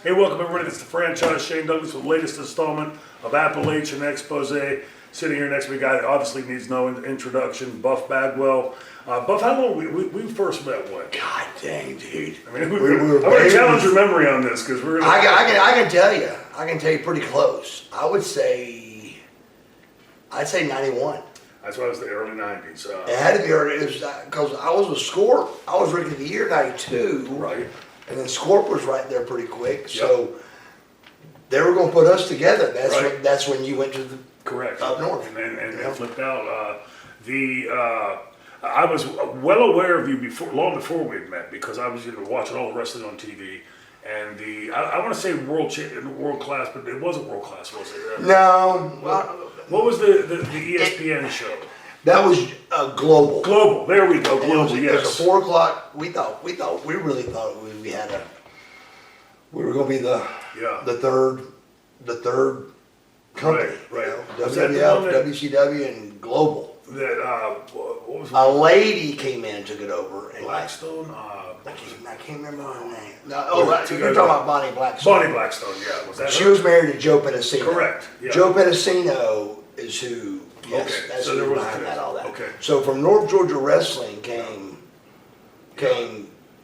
Hey, welcome everybody. It's the franchise Shane Douglas with the latest installment of Appalachian Expose. Sitting here next to me, a guy that obviously needs no introduction, Buff Bagwell. Buff, how long we first met? When? God dang, dude. I mean, I'm going to challenge your memory on this because we're. I can tell you. I can tell you pretty close. I'd say 91. That's why it was the early 90s. It had to be early because I was with Scorp. I was Rookie of the Year 92. Right. And then Scorp was right there pretty quick. Yep. So they were going to put us together. That's when you went to the correct up north and flipped out. I was well aware of you long before we had met because I was watching all the wrestling on TV. And I want to say world class, but it wasn't world class, was it? No. What was the ESPN show? That was Global. Global. There we go. Global. It was a 4 o'clock. We really thought we were going to be the third company. Right. WWF, WCW, and Global. What was a lady came in and took it over. And Blackstone. I can't remember her name. No, you're talking about Bonnie Blackstone. Bonnie Blackstone. Yeah. Was that? She was married to Joe Pedicino. Correct. Yeah. Joe Pedicino is who. Yes, okay. that's so who behind that, all that. Okay. So from North Georgia Wrestling came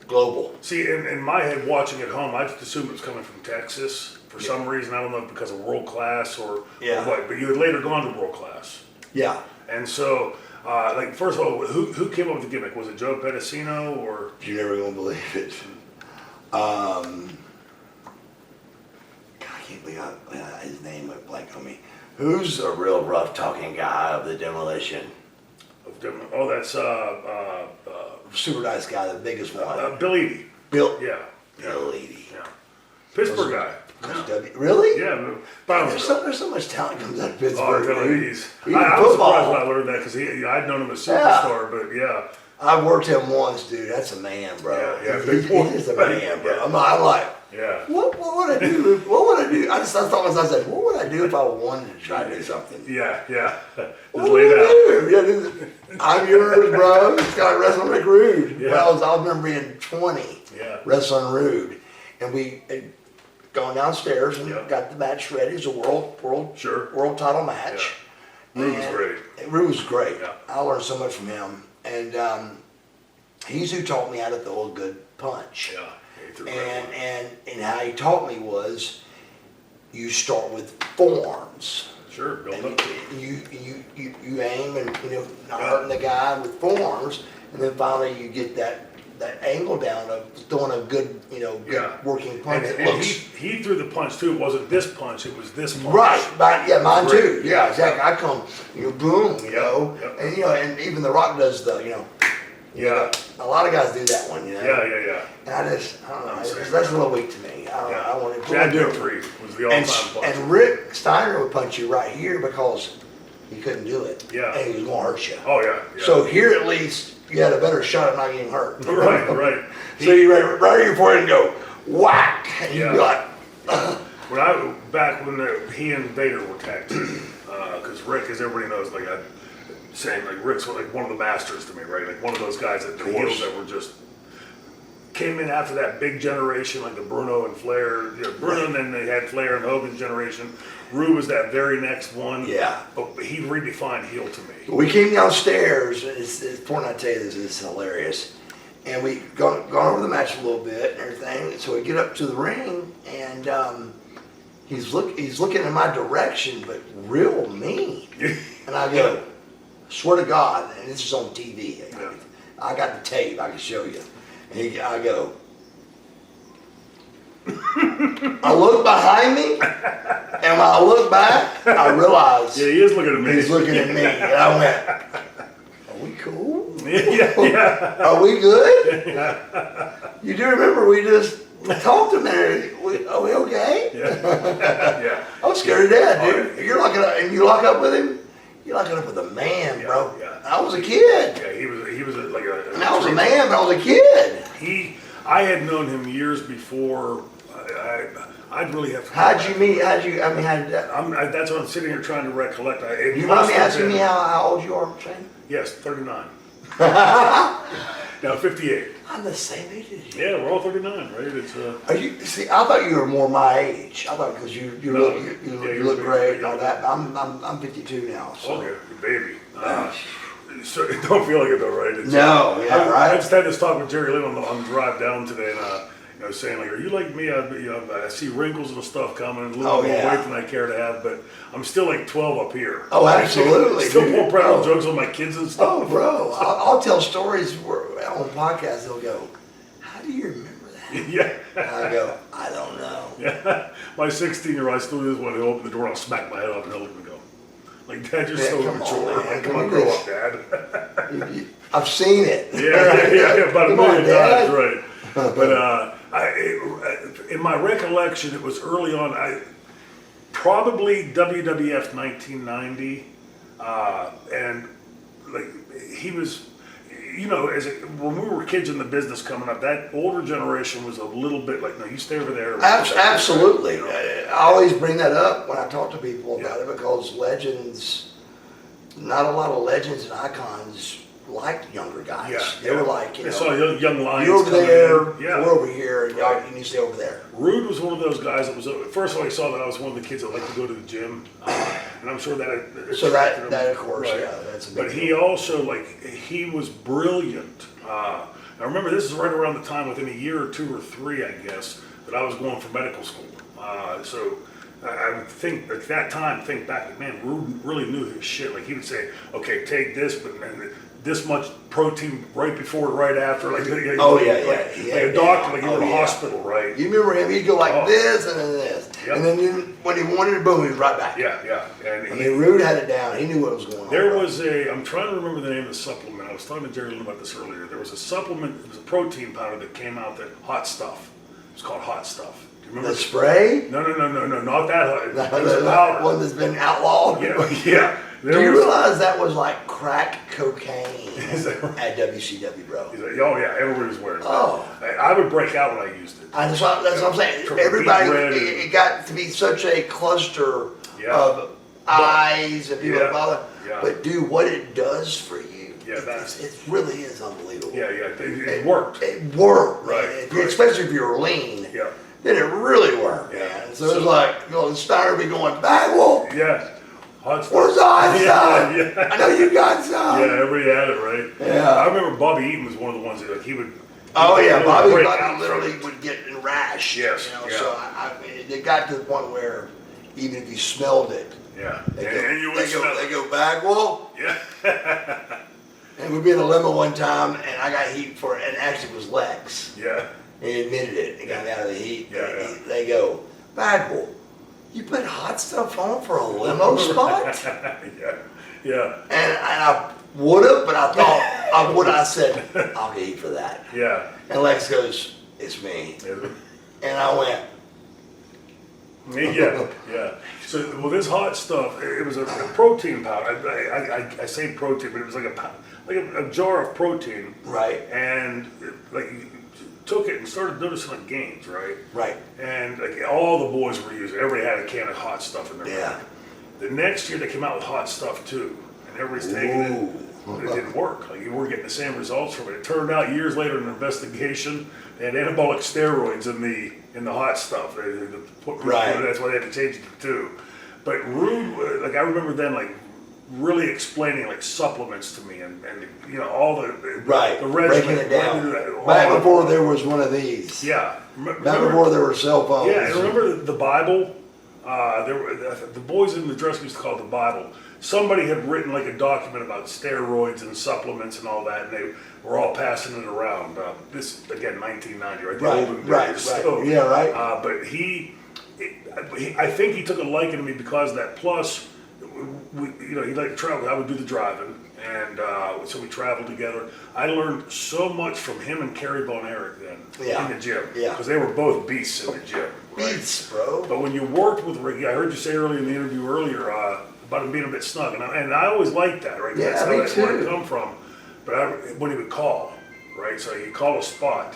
Global. See, in my head, watching at home, I just assumed it was coming from Texas for some reason. I don't know if because of World Class or what. But you had later gone to World Class. Yeah. And so, first of all, who came up with the gimmick? Was it Joe Pedicino or? You're never gonna believe it. I can't believe his name went blank on me. Who's a real rough talking guy of the Demolition? Oh, that's super nice guy, the biggest one. Bill Eadie. Bill. Yeah. Bill Eadie. Yeah. Pittsburgh guy. Really? Yeah. There's so much talent comes out of Pittsburgh. Oh, I was surprised when I learned that because I'd known him as a superstar, but yeah. I worked him once, dude. That's a man, bro. Yeah. He's a man, bro. I'm like, what would I do? What would I do? I thought to myself, I said, what would I do if I wanted to try to do something? Yeah. Just lay down. I'm yours, bro. It's got wrestling Rick Rude. Yeah. I remember being 20, wrestling Rude, and we had gone downstairs and got the match ready. It was a world title match. Yeah. Rude was great. Rude was great. Yeah. I learned so much from him, and he's who taught me how to throw a good punch. Yeah. And how he taught me was, you start with forms. Sure. Build up. You aim and not hurting the guy with forms, and then finally you get that angle down of throwing a good good working punch. And he threw the punch too. It wasn't this punch. It was this punch. Right. Mine too. Yeah, exactly. I come, boom, and and even The Rock does the a lot of guys do that one, Yeah. And I don't know. That's a little weak to me. I want to. Jack Dupree was the all-time puncher. And Rick Steiner would punch you right here because he couldn't do it. Yeah. And he was going to hurt you. Oh yeah. So here at least you had a better shot of not getting hurt. Right. So you right here for it and go whack, and you be like. Back when he and Vader were tag team, because Rick, as everybody knows, Rick's like one of the masters to me, right? Like one of those guys that the heels that were just came in after that big generation, like the Bruno and Flair. Bruno, and then they had Flair and Hogan's generation. Rude was that very next one. Yeah. But he redefined heel to me. We came downstairs, and it's important I tell you this, it's hilarious. And we gone over the match a little bit and everything. So we get up to the ring, and he's looking in my direction, but real mean. And I go, swear to God, and this is on TV. I got the tape. I can show you. And I go. I look behind me, and when I look back, I realize. Yeah, he is looking at me. He's looking at me, and I went, "Are we cool? Yeah. Are we good? You do remember we just talked a minute. Are we okay?" Yeah. I was scared to death, dude. You're locking up, and you lock up with him. You're locking up with a man, bro. Yeah. I was a kid. Yeah, he was like a. And I was a man, but I was a kid. I had known him years before. I'd really have to. How'd you meet? How did that? That's what I'm sitting here trying to recollect. You mind me asking me how old you are, Shane? Yes, 39. Now 58. I'm the same age as you. Yeah, we're all 39, right? It's Are you, see, I thought you were more my age. I thought because you No. you look great and all that. But I'm 52 now. So. okay, baby. So it don't feel like it though, right? It's, No, yeah, right. I just had this talk with Jerry Lynn on the drive down today, and saying like, "Are you like me? I see wrinkles and stuff coming, a little more weight than I care to have, but I'm still like 12 up here. Oh, absolutely. Still more proud of jokes on my kids and stuff. Oh, bro, I'll tell stories on podcasts. They'll go, "How do you remember that?" Yeah. And I go, "I don't know." Yeah. My 16-year-old, I still do this when he'll open the door and I'll smack my head up and he'll look and go, like, Dad, you're so come on, immature. man. Come on, grow up, Dad. I've seen it. Yeah, about a Come on, million Dad. times, right. But in my recollection, it was early on, probably WWF 1990, and like he was, when we were kids in the business coming up, that older generation was a little bit like, no, you stay over there. Absolutely. I always bring that up when I talk to people about it because legends, not a lot of legends and icons liked younger guys. Yeah, They were like, they saw young lions. you're over there, Yeah. we're over here, and y'all, you need to stay over there. Rude was one of those guys that was, first of all, he saw that I was one of the kids that liked to go to the gym, and I'm sure that. So that of course, right. yeah, that's a big But he also, he was brilliant. I remember this is right around the time, within a year or two or three, I guess, that I was going for medical school. So I would think, at that time, think back, like, man, Rude really knew his shit. Like, he would say, okay, take this, but this much protein right before, right after. Like, yeah. Like a doctor, like you were in the hospital, right? You remember him? He'd go like this and then this, Yep. and then when he wanted it, boom, he was right back. Yeah. And I mean, Rude had it down. He knew what was going on. there was I'm trying to remember the name of the supplement. I was talking to Jerry Lynn about this earlier. There was a supplement, it was a protein powder that came out, that Hot Stuff. It was called Hot Stuff. Do you remember? The spray? No, not that hot. It was a The powder. one that's been outlawed? Yeah. Do you realize that was like crack cocaine Is that right? at WCW, bro? He's like, oh yeah, everybody was wearing it. Oh. I would break out when I used it. That's what I'm saying. Triple Everybody, beet red it got to be such a cluster Yeah. of eyes and people Yeah. that bother. Yeah. But dude, what it does for you, Yeah, that's- it really is unbelievable. Yeah, it worked. It worked, Right, man. right. Especially if you're lean. Yeah. Then it really worked, Yeah. man. So it's like, Steiner be going, Bagwell, Yeah. Hot Stuff. where's the hot stuff? Yeah. I know you got some. Yeah, everybody had it, right? Yeah. I remember Bobby Eaton was one of the ones that he would. Oh yeah, he would Bobby break out literally from it. would get rash. Yes, yeah. So I mean, it got to the point where even if you smelled it, Yeah. they You would smell it. go Bagwell. Yeah. And we'd be in a limo one time, and I got heat for it, and actually it was Lex. Yeah. And he admitted it. He got me out of the heat. Yeah. They go, Bagwell, you put hot stuff on for a limo spot? Yeah. And I would have, but I thought I would. I said, I'll get heat for that. Yeah. And Lex goes, it's me. And I went, Yeah. So, this Hot Stuff, it was a protein powder. I say protein, but it was like a jar of protein. right, And you took it and started noticing like gains, right? right. And all the boys were using it. Everybody had a can of Hot Stuff in their bag. The next year they came out with Hot Stuff too, and everybody's taking it. But it didn't work. Like, you weren't getting the same results from it. It turned out years later in an investigation, they had anabolic steroids in the Hot Stuff. Right. That's why they had to change it to 2. But Rude, I remember then really explaining supplements to me and all the Right, the breaking regimen. it down. all Back the- before there was one of these. Yeah. Back before there were cell phones. Yeah, and remember the Bible? The boys in the dress used to call it the Bible. Somebody had written a document about steroids and supplements and all that, and they were all passing it around. This again, 1990, right? The olden days. Right. So, Yeah, right. But I think he took a liking to me because of that. Plus, he liked to travel. I would do the driving, and so we traveled together. I learned so much from him and Kerry Von Erich then in the gym. Yeah. Because they were both beasts in the gym. Right? Beats, bro. But when you worked with Ricky, I heard you say earlier in the interview about him being a bit snug, and I always liked that, right? Yeah, That's me where too. it come from. But when he would call, right? So he'd call a spot,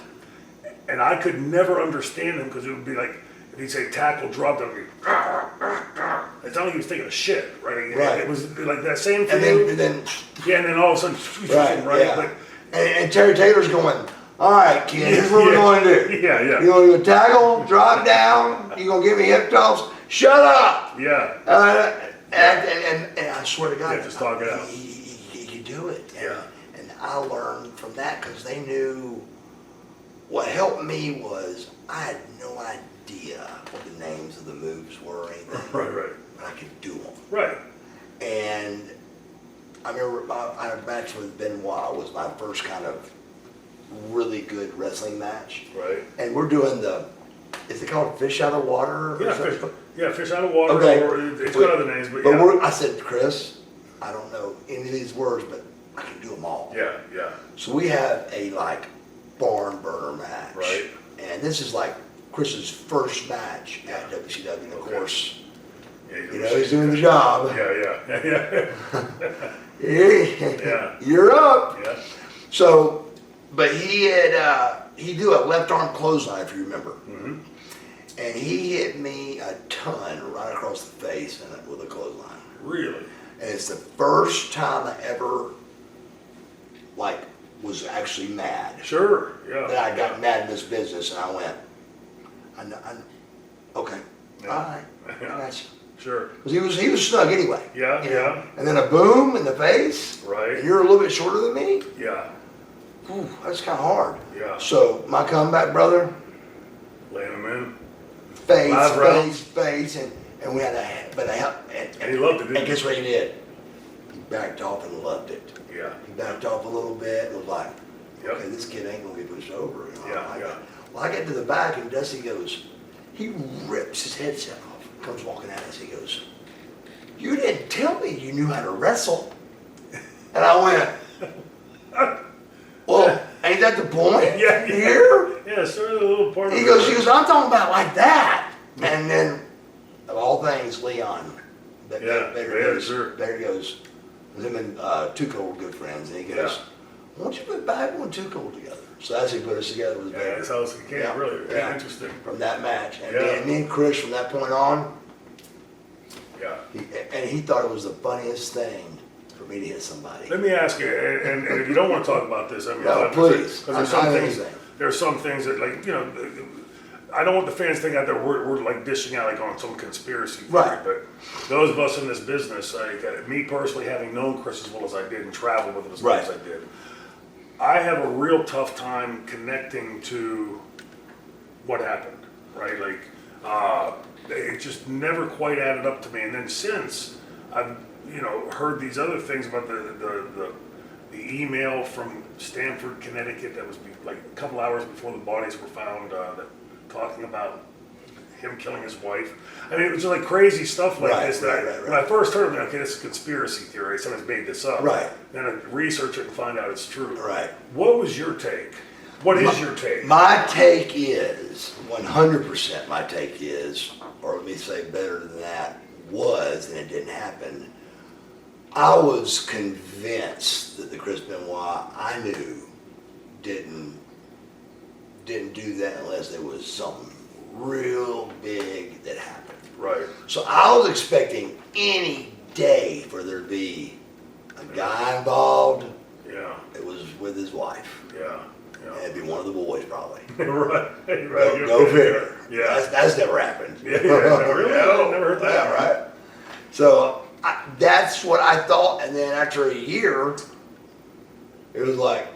and I could never understand him because it would be like if he'd say tackle, drop, down, it's not like he was taking a shit, right? Right. It was like that same for And you. then Yeah, and then all of a sudden, Right, yeah. But And Terry Taylor's going, all right, kid, here's what we're going to do. Yeah, yeah. You're going to tackle, drop down, you're going to give me hip toss, shut up. Yeah. And I swear to God, Yeah, just talk it out. He could do it. Yeah. And I learned from that because they knew what helped me was I had no idea what the names of the moves were or anything. Right. But I could do them. Right. And I remember I had a match with Benoit. It was my first kind of really good wrestling match. Right. And we're doing is it called fish out of water? Yeah, fish out of water. Okay. Or it's got other names, but yeah. I said, Chris, I don't know any of these words, but I can do them all. Yeah. So we have a barn burner match. Right. And this is Chris's first match at WCW. And of course, Yeah, he's doing the job. Yeah. Yeah. You're up. Yeah. So, but he do a left arm clothesline, if you remember. Mm-hmm. And he hit me a ton right across the face with a clothesline. Really? And it's the first time I ever was actually mad. Sure. Yeah. That I got mad in this business, and I went, okay, Yeah. all right, Yeah. gotcha. Sure. Because he was snug anyway. Yeah. Yeah. And then a boom in the face. Right. And you're a little bit shorter than me. Yeah. Ooh, that's kind of hard. Yeah. So my comeback, brother, Laying them in. face, and we had And he loved it, didn't And he? guess what he did? He backed off and loved it. Yeah. He backed off a little bit and was like, Yep. okay, this kid ain't gonna be pushed over. Yeah. Well, I get to the back and Dusty goes, he rips his headset off, comes walking at us, he goes, you didn't tell me you knew how to wrestle. And I went, well, ain't that the point? Yeah. Here? Yeah, sort of a little part of He it. goes, I'm talking about like that. And then, of all things, Leon. Sure. There goes, him and Tuchel were good friends. And he goes, why don't you put Bagwell and Tuchel together? So that's how he put us together. Was Yeah, that's how it came, really. Yeah. Interesting. From that match. And Yeah. me and Chris, from that point on, Yeah. he thought it was the funniest thing for me to hit somebody. Let me ask you, and if you don't want to talk about this, I mean, No, please. Because there's some things that, I don't want the fans to think out there we're dishing out on some conspiracy theory, Right. but those of us in this business, me personally, having known Chris as well as I did and traveled with him as much as I did, I have a real tough time connecting to what happened, right? It just never quite added up to me. And then since I've, heard these other things about the email from Stamford, Connecticut that was a couple hours before the bodies were found, talking about him killing his wife. I mean, it was just crazy stuff like this. When I first heard of it, okay, this is a conspiracy theory. Someone's made this up. Right. Then I research it and find out it's true. Right. What was your take? What is your take? My take is, 100% my take is, or let me say better than that, was, and it didn't happen, I was convinced that the Chris Benoit I knew didn't do that unless there was something real big that happened. Right. So I was expecting any day for there to be a guy involved. Yeah. It was with his wife. Yeah. And it'd be one of the boys probably. Right. Go figure. Yeah. That's never happened. Yeah. Really? I never heard that. Yeah, right. So that's what I thought, and then after a year, it was like,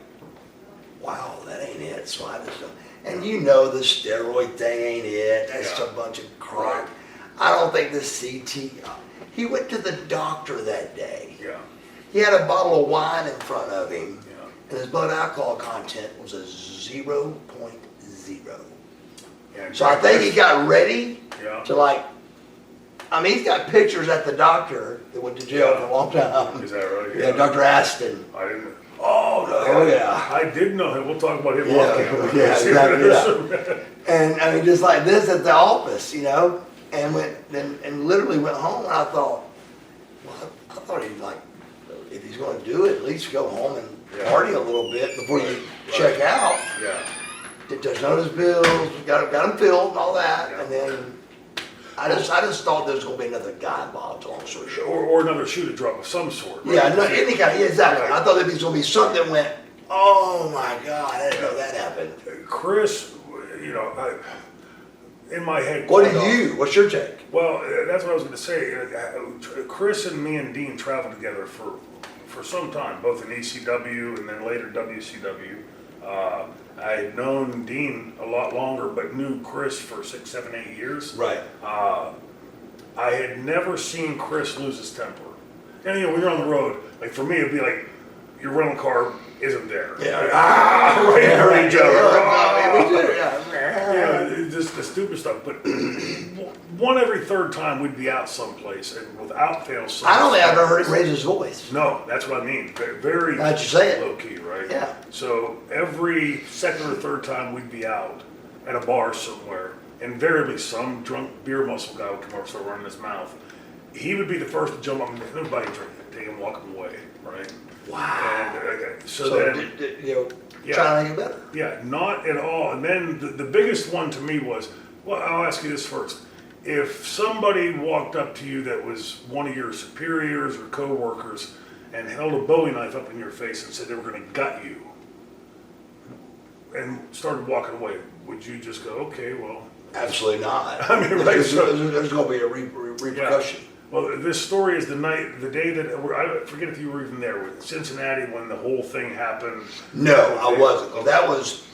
wow, that ain't it. So I just don't. And the steroid thing ain't it. That's just a bunch of crap. I don't think the CT. He went to the doctor that day. Yeah. He had a bottle of wine in front of him, Yeah. and his blood alcohol content was a 0.0. Yeah. So I think he got ready Yeah. to he's got pictures at the doctor that went to jail for a long time. Is that right? Yeah, Dr. Aston. I didn't. Oh yeah. I did know him. We'll talk about him Yeah, off camera. yeah, exactly. Yeah. And I mean, just like this at the office, and and literally went home, and I thought, well, I thought he'd if he's going to do it, at least go home and party a little bit before you check out. Yeah. Did touch none of his bills, got him filled and all that, Yeah. and then I just thought there was going to be another guy involved, long story short. Or another shoe to drop of some sort. Right? Yeah, no, any kind. Yeah, exactly. Right. I thought there was going to be something that went Oh my God, I didn't know that happened. Chris, in my head. What's your take? Well, that's what I was going to say. Chris and me and Dean traveled together for some time, both in ECW and then later WCW. I had known Dean a lot longer, but knew Chris for 6, 7, 8 years. Right. I had never seen Chris lose his temper. And when you're on the road, like for me, it'd be like your rental car isn't there. Yeah. Right. We do. Yeah, just the stupid stuff. But one every third time we'd be out someplace, and without fail, I don't think I've ever heard him raise his voice. No, that's what I mean. Very How'd you say it? low key, right? Yeah. So every second or third time we'd be out at a bar somewhere, invariably some drunk beer muscle guy would come over and start running his mouth. He would be the first to jump up and nobody drink it, take him, walk him away, right? Wow. And So then, trying to make it better. yeah, not at all. And then the biggest one to me was, well, I'll ask you this first. If somebody walked up to you that was one of your superiors or coworkers and held a Bowie knife up in your face and said they were going to gut you and started walking away, would you just go, okay, well? Absolutely not. I mean, right, there's going to be a repercussion. Yeah. Well, this story is the day that, I forget if you were even there, with Cincinnati when the whole thing happened. No, I wasn't. Okay. That was,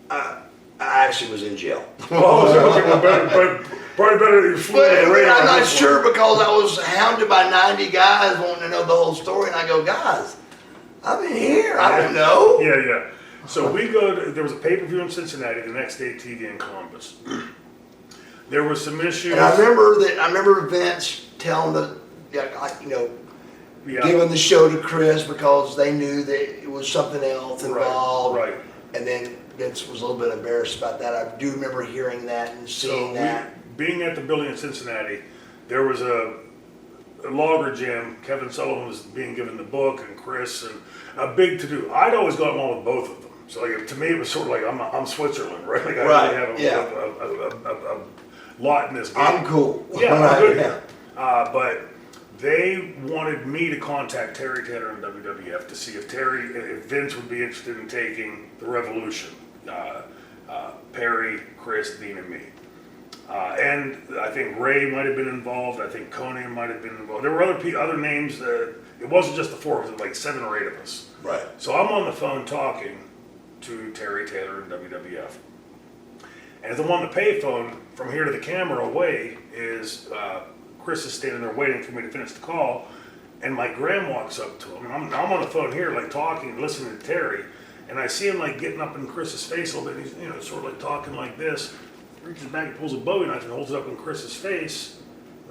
I actually was in jail. Oh, okay, well, probably better that you flew on the radar. I'm not sure because I was hounded by 90 guys wanting to know the whole story, and I go, guys, I'm in here. I don't know. Yeah. So we go there was a pay-per-view in Cincinnati, the next day TV in Columbus. There was some issues. And I remember Vince telling giving the show to Chris because they knew that it was something else involved. Right. And then Vince was a little bit embarrassed about that. I do remember hearing that and seeing that. Being at the building in Cincinnati, there was a logger jam. Kevin Sullivan was being given the book, and Chris, and a big to-do. I'd always got along with both of them. So to me, it was sort of like I'm Switzerland, right? Like I really have a lot in this game. I'm cool. Yeah, I'm good. Yeah. But they wanted me to contact Terry Taylor and WWF to see if Vince would be interested in taking the Revolution. Perry, Chris, Dean, and me. And I think Ray might have been involved. I think Conan might have been involved. There were other names. It wasn't just the four. It was like 7 or 8 of us. Right. So I'm on the phone talking to Terry Taylor and WWF. And as I'm on the payphone, from here to the camera away is Chris is standing there waiting for me to finish the call, and my gram walks up to him. And I'm on the phone here, like talking, listening to Terry, and I see him like getting up in Chris's face a little bit. He's sort of like talking like this. Reaches back and pulls a Bowie knife and holds it up in Chris's face,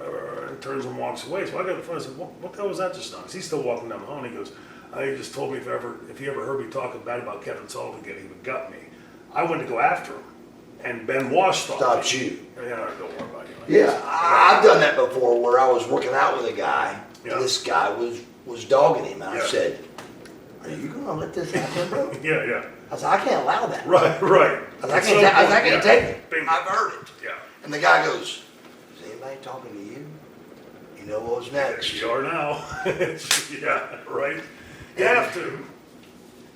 and turns and walks away. So I got in front. I said, "What the hell was that just now?" He's still walking down the hall. And he goes, "He just told me if he ever heard me talking bad about Kevin Sullivan again, he would gut me." I went to go after him, and Ben Wash stopped you. Yeah, don't worry about it. Yeah, I've done that before where I was working out with a guy, Yeah. and this guy was dogging him. And I Yeah. said, "Are you gonna let this happen, bro?" Yeah. I said, "I can't allow that." Right. I can't take it. Bingo. I've heard it. Yeah. And the guy goes, "Is anybody talking to you? You know what was next." You are now. Yeah, right. You have to.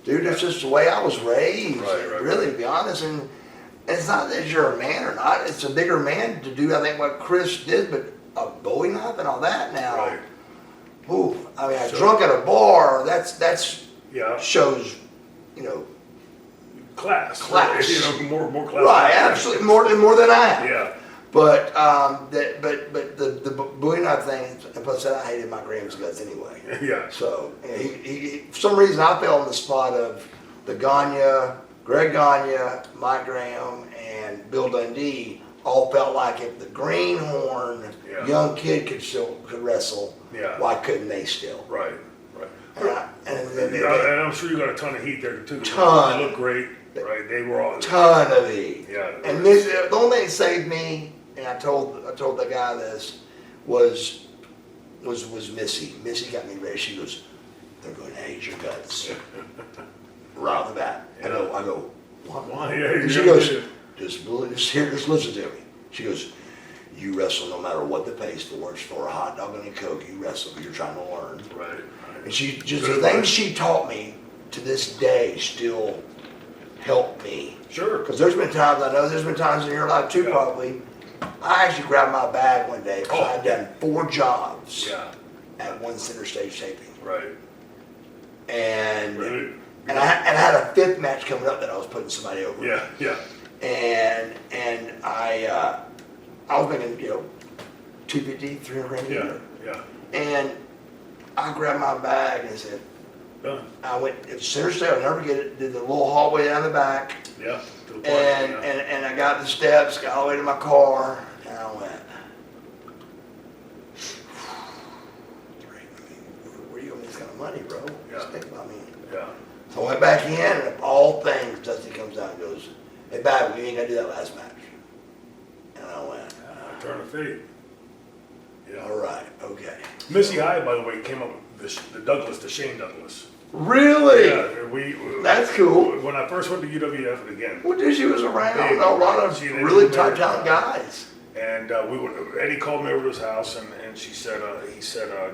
Dude, that's just the way I was raised. Right. Really, to be honest. And it's not that you're a man or not. It's a bigger man to do, I think, what Chris did, but a Bowie knife and all that now. Right. Ooh, I mean, drunk at a bar, that's Yeah. shows, Class. Class. More class. Right, absolutely, more than I have. Yeah. But the Bowie knife thing, and plus I hated my Graham's guts anyway. Yeah. So he for some reason I fell in the spot of the Greg Gagne, Mike Graham, and Bill Dundee all felt like if the greenhorn young kid could wrestle, why couldn't they still? Right. And I'm sure you got a ton of heat there too. Ton. They look great. Right. They were all. Ton of heat. Yeah. And the only thing that saved me, and I told the guy this, was Missy. Missy got me ready. She goes, "They're going to hate your guts." Right off the bat. I go, "What?" Why? Yeah, And she goes, just listen to me. She goes, "You wrestle no matter what the pay's for. It's for a hot dog and a Coke. You wrestle. You're trying to learn." Right. And she just the things she taught me to this day still help me. Sure. Because there's been times, I know there's been times in your life too, probably. I actually grabbed my bag one day because I'd done 4 jobs at one center stage taping. Right. And Really? and I had a 5th match coming up that I was putting somebody over. Yeah, yeah. And I was making, you know, 250, 300 grand a year. Yeah. And I grabbed my bag and said, Done. I went to center stage, I'll never forget it, did the little hallway down the back. Yeah. To the park, And I got the steps, got all the way to my car, and I went, where you gonna make this kind of money, bro? Just think about me. Yeah. So I went back in, and of all things, Dusty comes out and goes, hey, Bagwell, you ain't gotta do that last match. And I went, Turn of fate. Yeah. all right, okay. Missy Hyatt, by the way, came up with the Douglas, the Shane Douglas. Really? Yeah, That's cool. When I first went to UWF, and again, Well, dude, she was around a lot of really top talent guys. and Eddie called me over to his house, and he said,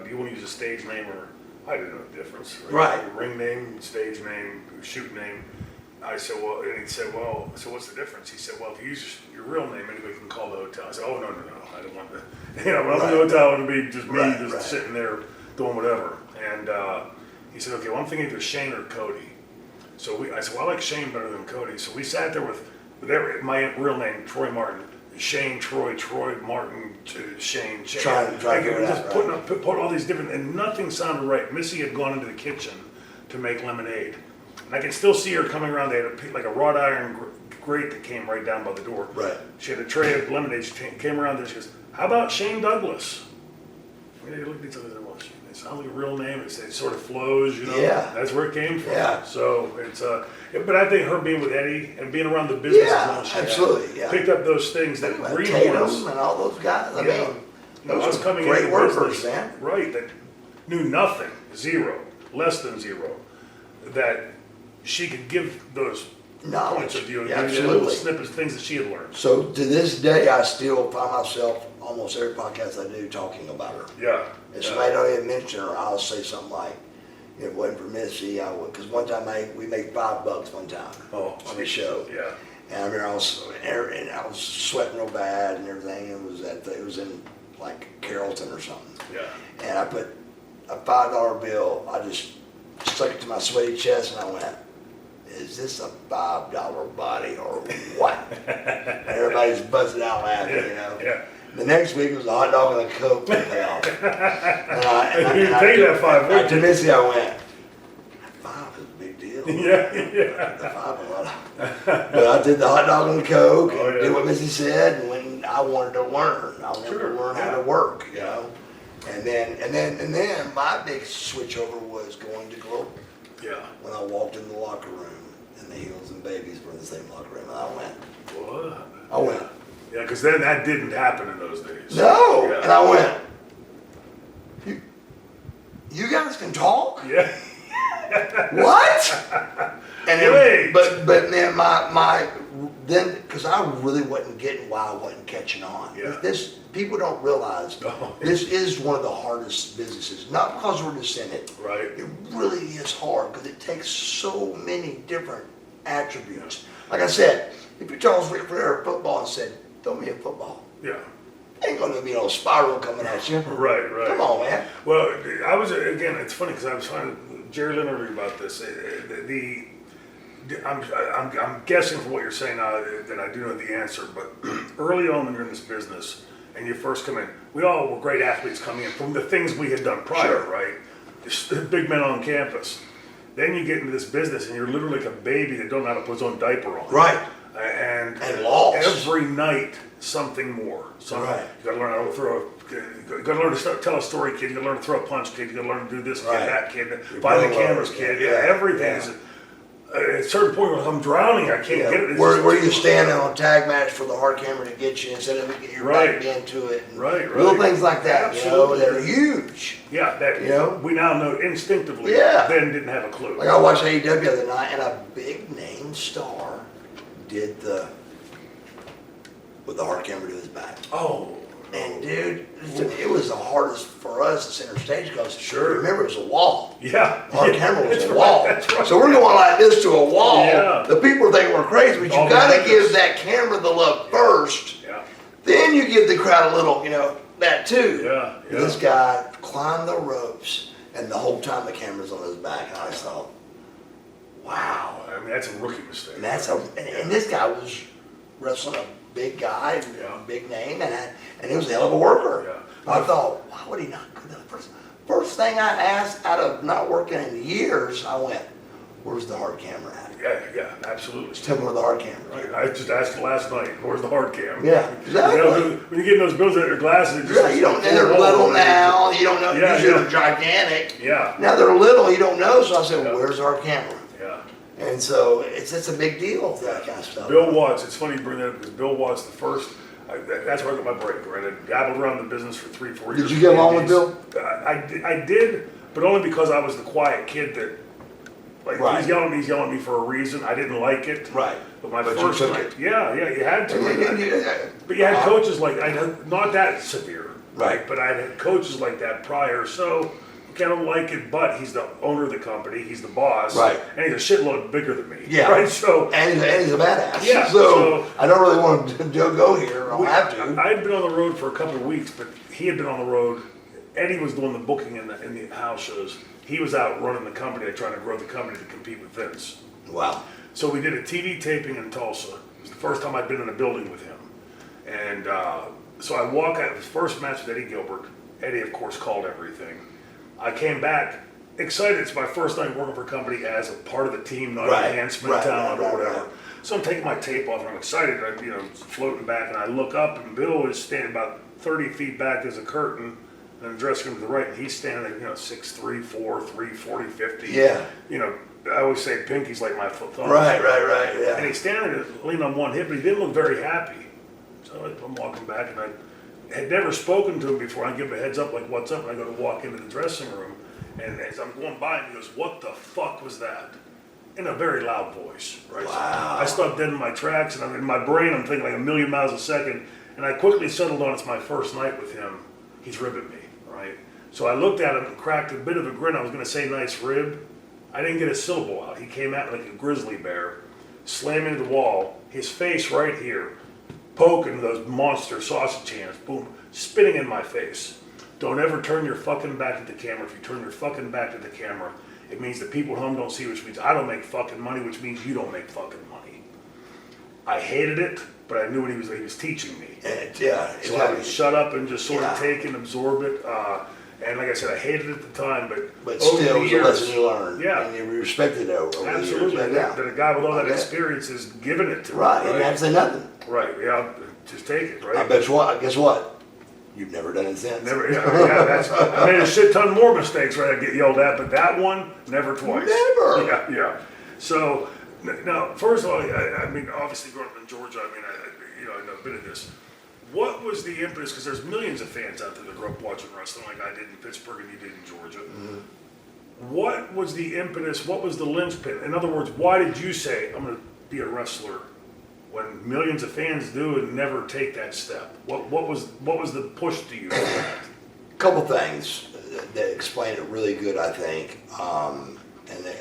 do you want to use a stage name or? I didn't know the difference. Right. Ring name, stage name, shoot name. I said, well, and he said, well, so what's the difference? He said, well, if you use your real name, anybody can call the hotel. I said, oh, no, I don't want to, when I'm in the hotel, I want to be just me, sitting there doing whatever. And he said, okay, well, I'm thinking either Shane or Cody. So I said, well, I like Shane better than Cody. So we sat there with my real name, Troy Martin, Shane, Troy Martin, Shane. Trying to figure it out, Put all these different, and nothing sounded right. Missy had gone into the kitchen to make lemonade. And I can still see her coming around. They had like a wrought iron grate that came right down by the door. Right. She had a tray of lemonade. She came around there. She goes, how about Shane Douglas? They looked at each other and said, well, it sounds like a real name. It sort of flows, you know. Yeah. That's where it came from. Yeah. So it's but I think her being with Eddie and being around the business as long as she absolutely. Yeah. picked up those things that Tatum and all those guys. I mean, those are coming great into workers, business, man. right? That knew nothing, zero, less than zero. That she could give those points of view, absolutely. snippets, things that she had learned. So to this day, I still find myself almost every podcast I do talking about her. Yeah. If somebody don't even mention her, I'll say something like, if it wasn't for Missy, I would. Because one time we made $5 one time on the show. Yeah. And I remember I was sweating real bad and everything. It was in like Carrollton or something. Yeah. And I put a $5 bill. I just stuck it to my sweaty chest and I went, is this a $5 body or what? And everybody's buzzing out laughing, you know. Yeah. The next week was a hot dog and a Coke to pay off. You paid that $5. To Missy, I went, $5 is a big deal. Yeah. The $5. But I did the hot dog and the Coke and did what Missy said, and when I wanted to learn, I wanted to learn how to work, you know. And then my big switch over was going to global. Yeah. When I walked in the locker room and the Heels and Babies were in the same locker room, and I went. What? I went. Yeah, because then that didn't happen in those days. No, and I went. You guys can talk? Yeah. What? And then, but then my then because I really wasn't getting why I wasn't catching on. Yeah. This people don't realize this is one of the hardest businesses. Not because we're just in it. Right. It really is hard because it takes so many different attributes. Like I said, if you told Ric Flair football and said, "Throw me a football," ain't gonna be no spiral coming at you. Right. Come on, man. Well, I was again. It's funny because I was talking to Jerry Lynn earlier about this. I'm guessing from what you're saying now that I do know the answer. But early on when you're in this business and you first come in, we all were great athletes coming in from the things we had done prior, right? Just big men on campus. Then you get into this business and you're literally like a baby that don't know how to put his own diaper on. Right. And lost. Every night, something more. Right. You gotta learn how to throw. You gotta learn to tell a story, kid. You gotta learn to throw a punch, kid. You gotta learn to do this, kid, that, kid. Buy the cameras, kid. Everything is. At a certain point, when I'm drowning, I can't get it. Where you standing on a tag match for the hard camera to get you instead of get your back into it. And little things like that, Absolutely. you know, that are huge. Yeah, that you know? We now know instinctively. Yeah. Then didn't have a clue. Like I watched AEW the other night, and a big name star did with the hard camera to his back. Oh. And dude, it was the hardest for us at center stage because Sure. remember it was a wall. Yeah. Our camera was That's a right, wall. that's right. So we're going like this to a wall. Yeah. The people think we're crazy, but you All got to behind give us. that camera the love first. Yeah. Then you give the crowd a little, that too. Yeah, yeah. This guy climbed the ropes, and the whole time the camera's on his back, and I just thought, wow. I mean, that's a rookie mistake. And and this guy was wrestling a big guy, Yeah. big name, and he was a hell of a worker. Yeah. I thought, why would he not go there? First thing I asked out of not working in years, I went, where's the hard camera at? Yeah, absolutely. Tell me where the hard camera is. Right. I just asked it last night, where's the hard cam? Yeah, exactly. When you get those bills at your glasses, it just Yeah, you don't know they're little now. You don't know. Yeah, Usually yeah. they're gigantic. Yeah. Now they're little. You don't know. So I said, Yeah. "Where's our camera?" Yeah. And so it's a big deal, that kind of stuff. Bill Watts, it's funny you bring that up because Bill Watts, that's where I got my break, right? I dabbled around the business for 3-4 years. Did you get along with Bill? I did, but only because I was the quiet kid that, like, Right. he's yelling at me for a reason. I didn't like it. Right. But my But you first took night, it. yeah, you had to. But you had coaches like, not that severe. Right. But I had coaches like that prior, so okay, I don't like it, but he's the owner of the company, he's the boss. Right. And he's a shitload bigger than me. Yeah. Right, so. And he's a badass. Yeah, So so- I don't really want to go here. I don't have to. I'd been on the road for a couple of weeks, but he had been on the road. Eddie was doing the booking in the house shows. He was out running the company, trying to grow the company to compete with Vince. Wow. So we did a TV taping in Tulsa. It was the first time I'd been in a building with him. And so I walk out, his first match with Eddie Gilbert. Eddie, of course, called everything. I came back excited. It's my first night working for a company as a part of the team, not Right, enhancement right, talent right, or right, whatever. right. So I'm taking my tape off and I'm excited. I'm floating back and I look up and Bill is standing about 30 feet back. There's a curtain and the dressing room to the right, and he's standing there, 6'3", 4'3", 40, 50. Yeah. I always say pinky's like my thumb. Right. And Yeah. he's standing there leaning on one hip, but he didn't look very happy. So I'm walking back, and I had never spoken to him before. I give him a heads up, like, what's up? And I go to walk into the dressing room, and as I'm going by him, he goes, "What the fuck was that?" In a very loud voice, right? Wow. So I stopped dead in my tracks, and in my brain, I'm thinking like a million miles a second, and I quickly settled on it's my first night with him. He's ribbing me, right? So I looked at him and cracked a bit of a grin. I was going to say nice rib. I didn't get a syllable out. He came at me like a grizzly bear, slamming into the wall, his face right here, poking those monster sausage hands, boom, spitting in my face. Don't ever turn your fucking back to the camera. If you turn your fucking back to the camera, it means the people at home don't see, which means I don't make fucking money, which means you don't make fucking money. I hated it, but I knew what he was teaching me. Yeah. So I would shut up and just sort of Yeah. take and absorb it. And like I said, I hated it at the time, but But over still, the it was years, a lesson you learned. Yeah. And you respected it over the absolutely, years. that a guy with all that Okay. experience is giving it to Right. me. You didn't have to say nothing. Right, yeah, just take it, right? I bet you what? Guess what? You've never done it since. Never, I made a shit ton more mistakes, right? I get yelled at, but that one, never twice. Never. Yeah. So, now, first of all, I mean, obviously growing up in Georgia, I know a bit of this. What was the impetus? Because there's millions of fans out there that grew up watching wrestling like I did in Pittsburgh and you did in Georgia. Mm-hmm. What was the impetus? What was the linchpin? In other words, why did you say, I'm going to be a wrestler when millions of fans do and never take that step? What was the push to you for that? A couple things that explain it really good, I think, and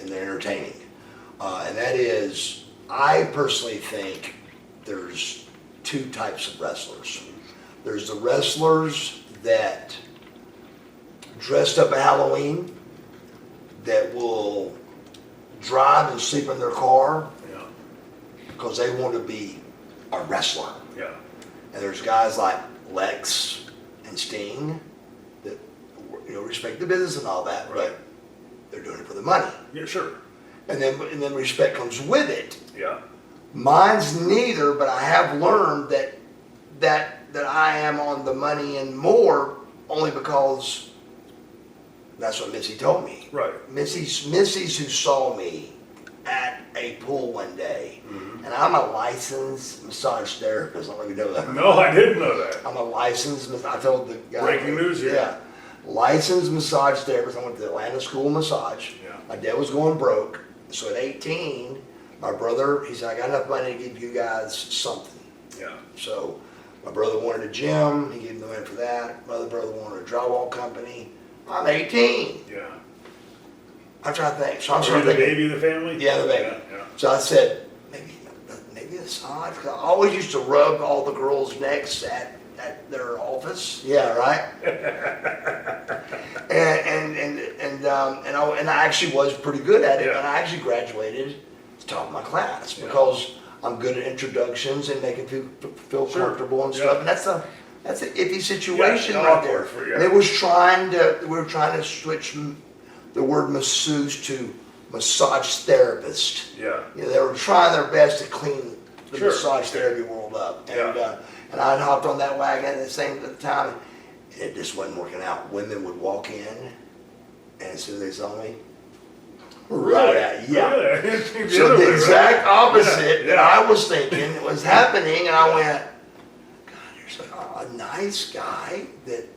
they're entertaining. And that is, I personally think there's two types of wrestlers. There's the wrestlers that dressed up at Halloween that will drive and sleep in their car Yeah. because they want to be a wrestler. Yeah. And there's guys like Lex and Sting that respect the business and all that, Right. but they're doing it for the money. Yeah, sure. And then respect comes with it. Yeah. Mine's neither, but I have learned that I am on the money and more only because that's what Missy told me. Right. Missy's who saw me at a pool one day, Mm-hmm. and I'm a licensed massage therapist. I don't know if you know that. No, I didn't know that. I'm a licensed. I told the guy. Breaking news here. Yeah, licensed massage therapist. I went to the Atlanta School of Massage. Yeah. My dad was going broke, so at 18, my brother, he said, "I got enough money to give you guys something." Yeah. So My brother wanted a gym. He gave me the money for that. My other brother wanted a drywall company. I'm 18. Yeah. I'm trying to think. So I'm Are sort you of the thinking, baby of the family? yeah, the baby. Yeah. So I said, maybe it's odd. 'Cause I always used to rub all the girls' necks at their office. Yeah, right. and I actually was pretty good at it, Yeah. and I actually graduated top of my class Yeah. because I'm good at introductions and making people feel Sure. comfortable and Yeah. stuff. And that's an iffy situation Yeah, right there. for you. And we were trying to switch the word masseuse to massage therapist. Yeah. You know, they were trying their best to clean the Sure. massage therapy world up. And, Yeah. and I hopped on that wagon at the time. It just wasn't working out. Women would walk in, and as soon as they saw me, Really? yeah. Really? So the exact opposite Yeah. that I was thinking was happening, and I went, God, here's a nice guy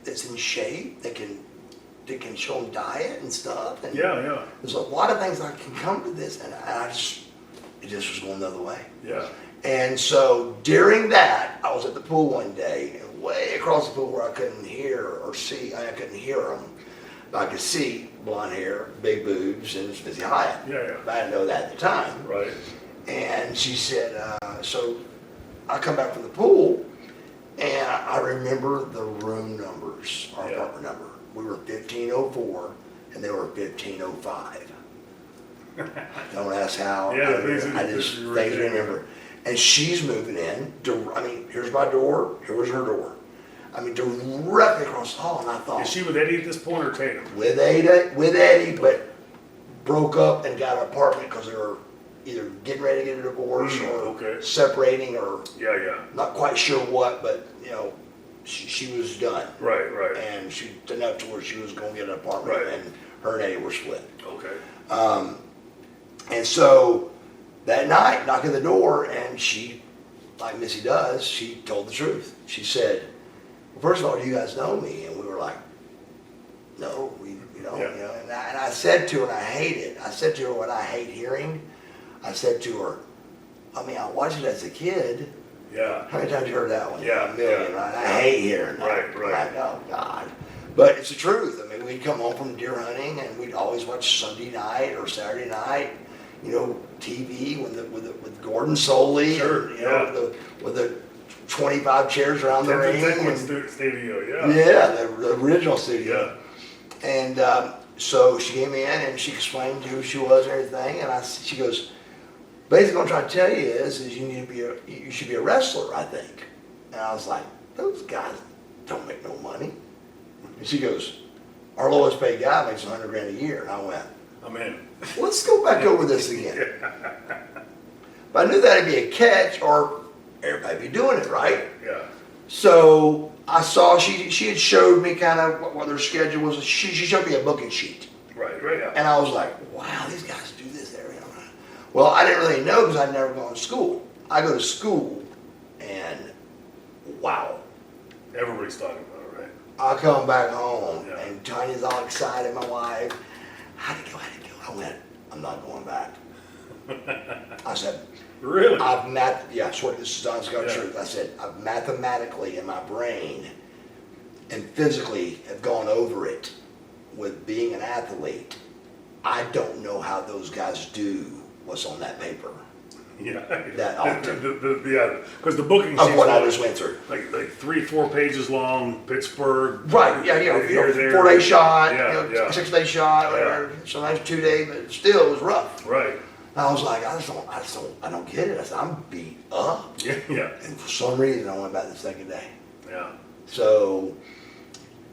that's in shape, that can show him diet and stuff. And Yeah. there's a lot of things I can come to this, and it just was going the other way. Yeah. And so during that, I was at the pool one day, and way across the pool where I couldn't hear or see, I couldn't hear them. I could see blonde hair, big boobs, and it's Missy Hyatt. Yeah. But I didn't know that at the time. Right. And she said, so I come back from the pool, and I remember the room numbers, our Yeah. apartment number. We were 1504, and they were 1505. Don't ask how. Yeah, I just you vaguely remember. And she's moving in. I mean, here's my door. Here was her door. I mean, directly across the hall. And I thought, Is she with Eddie at this point or Tatum? with Eddie, but broke up and got an apartment because they were either getting ready to get a divorce or okay. separating or Yeah. not quite sure what, but you know, she was done. Right. And she enough to where she was going to get an apartment, Right. and her and Eddie were split. Okay. And so that night, knocking the door, and she, like Missy does, she told the truth. She said, well, first of all, do you guys know me? And we were like, no, we don't. Yeah. You know. And I said to her, and I hate it. I said to her what I hate hearing. I said to her, I mean, I watched it as a kid. Yeah. How many times you heard that one? Yeah, A million, yeah. right? I hate hearing that. Right. Like, oh, God. But it's the truth. I mean, we'd come home from deer hunting, and we'd always watch Sunday night or Saturday night, you know, TV with Gordon Soley. Sure, and, you know, with the 25 chairs around the ring. Studio, Yeah, the original studio. Yeah. And so she came in, and she explained who she was and everything, and she goes, basically what I'm trying to tell you is you should be a wrestler, I think. And I was like, those guys don't make no money. And she goes, our lowest paid guy makes $100 grand a year. And I went, I'm in. let's go back over this again. But I knew that'd be a catch, or everybody be doing it, right? Yeah. So I saw she had showed me kind of what their schedule was. She showed me a booking sheet. Right, yeah. And I was like, wow, these guys do this every night. Well, I didn't really know because I'd never gone to school. I go to school, and wow. Everybody's talking about it, right? I come back home, Yeah. and Tanya's all excited, my wife. How'd it go? I went, I'm not going back. I said, Really? yeah, swear this is honest God Yeah. truth. I said, I've mathematically in my brain and physically have gone over it with being an athlete. I don't know how those guys do what's on that paper. Yeah. That often. Yeah, because the booking Of sheet's what I like- just went through. Like 3-4 pages long, Pittsburgh. Right, yeah, here, there. 4-day shot, Yeah, yeah. 6-day shot, Yeah. or sometimes 2-day, but still it was rough. Right. And I was like, I don't get it. I said, I'm beat up. Yeah. And for some reason, I went back the second day. Yeah. So,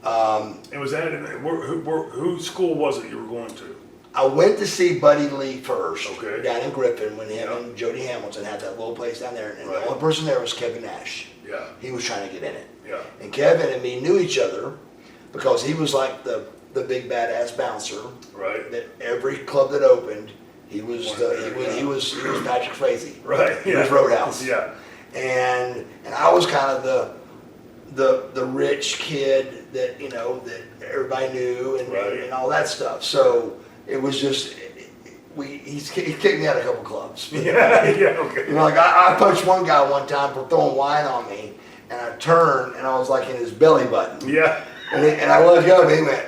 And was that whose school was it you were going to? I went to see Buddy Lee first, Okay. down in Griffin, when him Yeah. and Jody Hamilton had that little place down there. And Right. the only person there was Kevin Nash. Yeah. He was trying to get in it. Yeah. And Kevin and me knew each other because he was like the big badass bouncer. Right. That every club that opened, he was Yeah. he was Patrick Swayze. Right. He Yeah. was Roadhouse. Yeah. And I was kind of the rich kid that that everybody knew Right. and all that stuff. So it was just he kicked me out of a couple clubs. Yeah. Yeah. Okay. Like I punched one guy one time for throwing wine on me, and I turned, and I was like in his belly button. Yeah. And I looked up, and he went,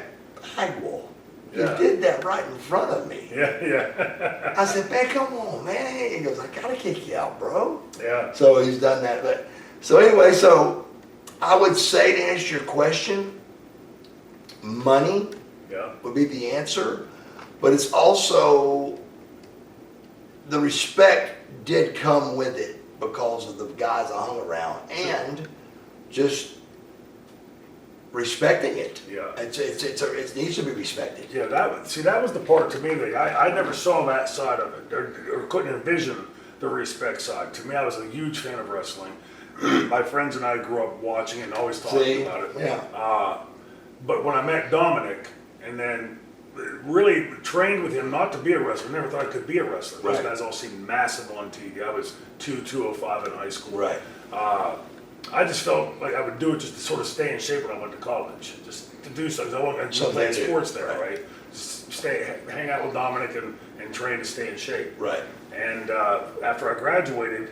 Bagwell, you Yeah. did that right in front of me. Yeah. I said, man, come on, man. He goes, I gotta kick you out, bro. Yeah. So he's done that. But so anyway, so I would say, to answer your question, money Yeah. would be the answer, but it's also the respect did come with it because of the guys I hung around and just respecting it. Yeah. It needs to be respected. Yeah, that was the part to me that I never saw that side of it, or couldn't envision the respect side. To me, I was a huge fan of wrestling. My friends and I grew up watching it and always talking about it. Yeah. But when I met Dominic, and then really trained with him not to be a wrestler, never thought I could be a wrestler. Those Right. guys all seemed massive on TV. I was 205 in high school. Right. I just felt like I would do it just to sort of stay in shape when I went to college, just to do something. I wanted to Something play to do, sports there, right. right? Just hang out with Dominic and train to stay in shape. Right. And after I graduated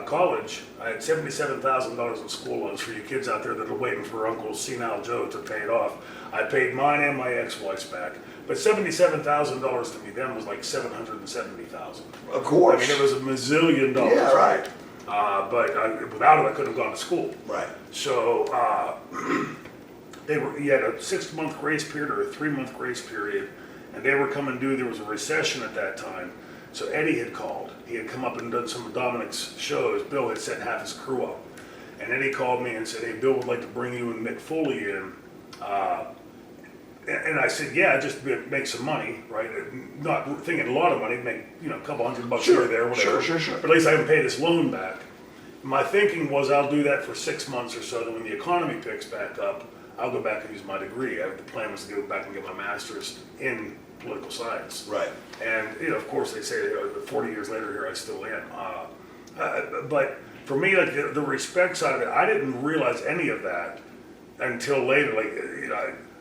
college, I had $77,000 in school loans for you kids out there that are waiting for Uncle Senile Joe to pay it off. I paid mine and my ex-wife's back. But $77,000 to me then was like $770,000. Of course. I mean, it was a mazillion dollars. Yeah, right. But without it, I couldn't have gone to school. Right. So he had a 6-month grace period or a 3-month grace period, and they were coming due. There was a recession at that time. So Eddie had called. He had come up and done some of Dominic's shows. Bill had sent half his crew up. And Eddie called me and said, hey, Bill would like to bring you and Mick Foley in. And I said, yeah, just to make some money, right? Not thinking a lot of money, make a couple $100 here or there, whatever. Sure. But at least I can pay this loan back. My thinking was I'll do that for 6 months or so. Then when the economy picks back up, I'll go back and use my degree. The plan was to go back and get my master's in political science. Right. And of course, they say 40 years later, here I still am. But for me, like the respect side of it, I didn't realize any of that until later.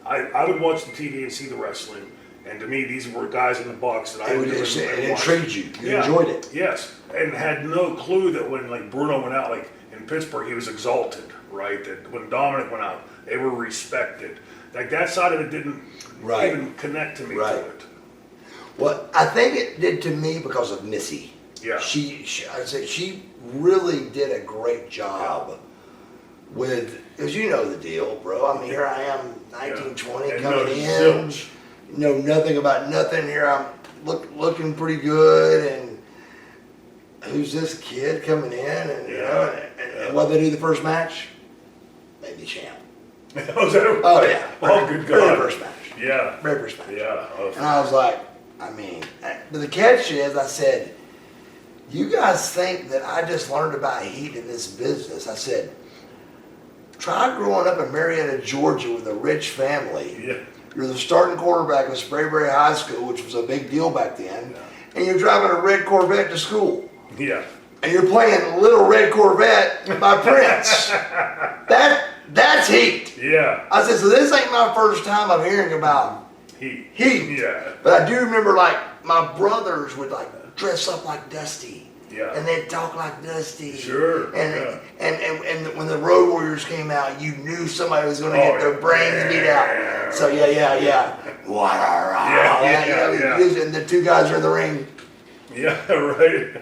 I would watch the TV and see the wrestling, and to me, these were guys in the box that It intrigued you. You enjoyed it. Yes, and had no clue that when like Bruno went out, like in Pittsburgh, he was exalted, right? That when Dominic went out, they were respected. Like that side of it didn't even connect to me to it. Well, I think it did to me because of Missy. Yeah. I'd say she really did a great job with, because you know the deal, bro. I mean, here I am, 1920, And coming no in, zilch. know nothing about nothing. Here I'm looking pretty good, and who's this kid coming in? And you know, and what they do the first match? Maybe champ. Oh yeah. Oh, good God. Very first match. Yeah. Very first match. Yeah. And I was like, but the catch is, I said, you guys think that I just learned about heat in this business. I said, try growing up in Marietta, Georgia with a rich family. Yeah. You're the starting quarterback of Sprayberry High School, which was a big deal back then, and you're driving a red Corvette to school. Yeah. And you're playing Little Red Corvette by Prince. That's heat. Yeah. I said, so this ain't my first time I'm hearing about Heat. Yeah. But I do remember, like, my brothers would like dress up like Dusty. Yeah. And they'd talk like Dusty. Sure. And when the Road Warriors came out, you knew somebody was going to get their brains beat out. So yeah. What a rock. And the two guys are in the ring. Yeah, right.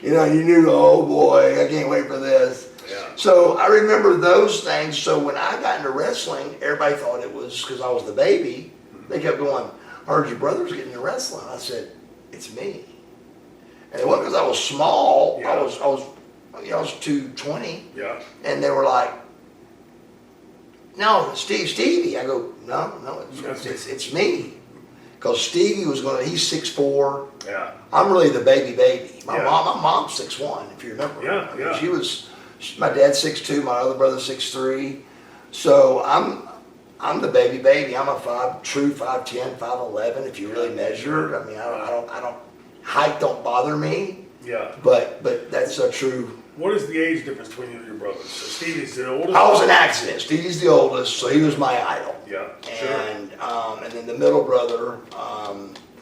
You knew, oh boy, I can't wait for this. Yeah. So I remember those things. So when I got into wrestling, everybody thought it was because I was the baby. They kept going, I heard your brother's getting into wrestling. I said, it's me. And it wasn't because I was small. Yeah. I was 220. Yeah. And they were like, no, Stevie. I go, no, it's me. Because Stevie was he's 6'4". Yeah. I'm really the baby. My Yeah. mom's 6'1", if you remember. Yeah. My dad's 6'2", my other brother's 6'3". So I'm the baby. I'm a true 5'10", 5'11", if you really measure it. I mean, I don't height don't bother me. Yeah. But that's a true. What is the age difference between you and your brothers? So Stevie's the oldest? I was an accident. Stevie's the oldest, so he was my idol. Yeah, And then the middle brother,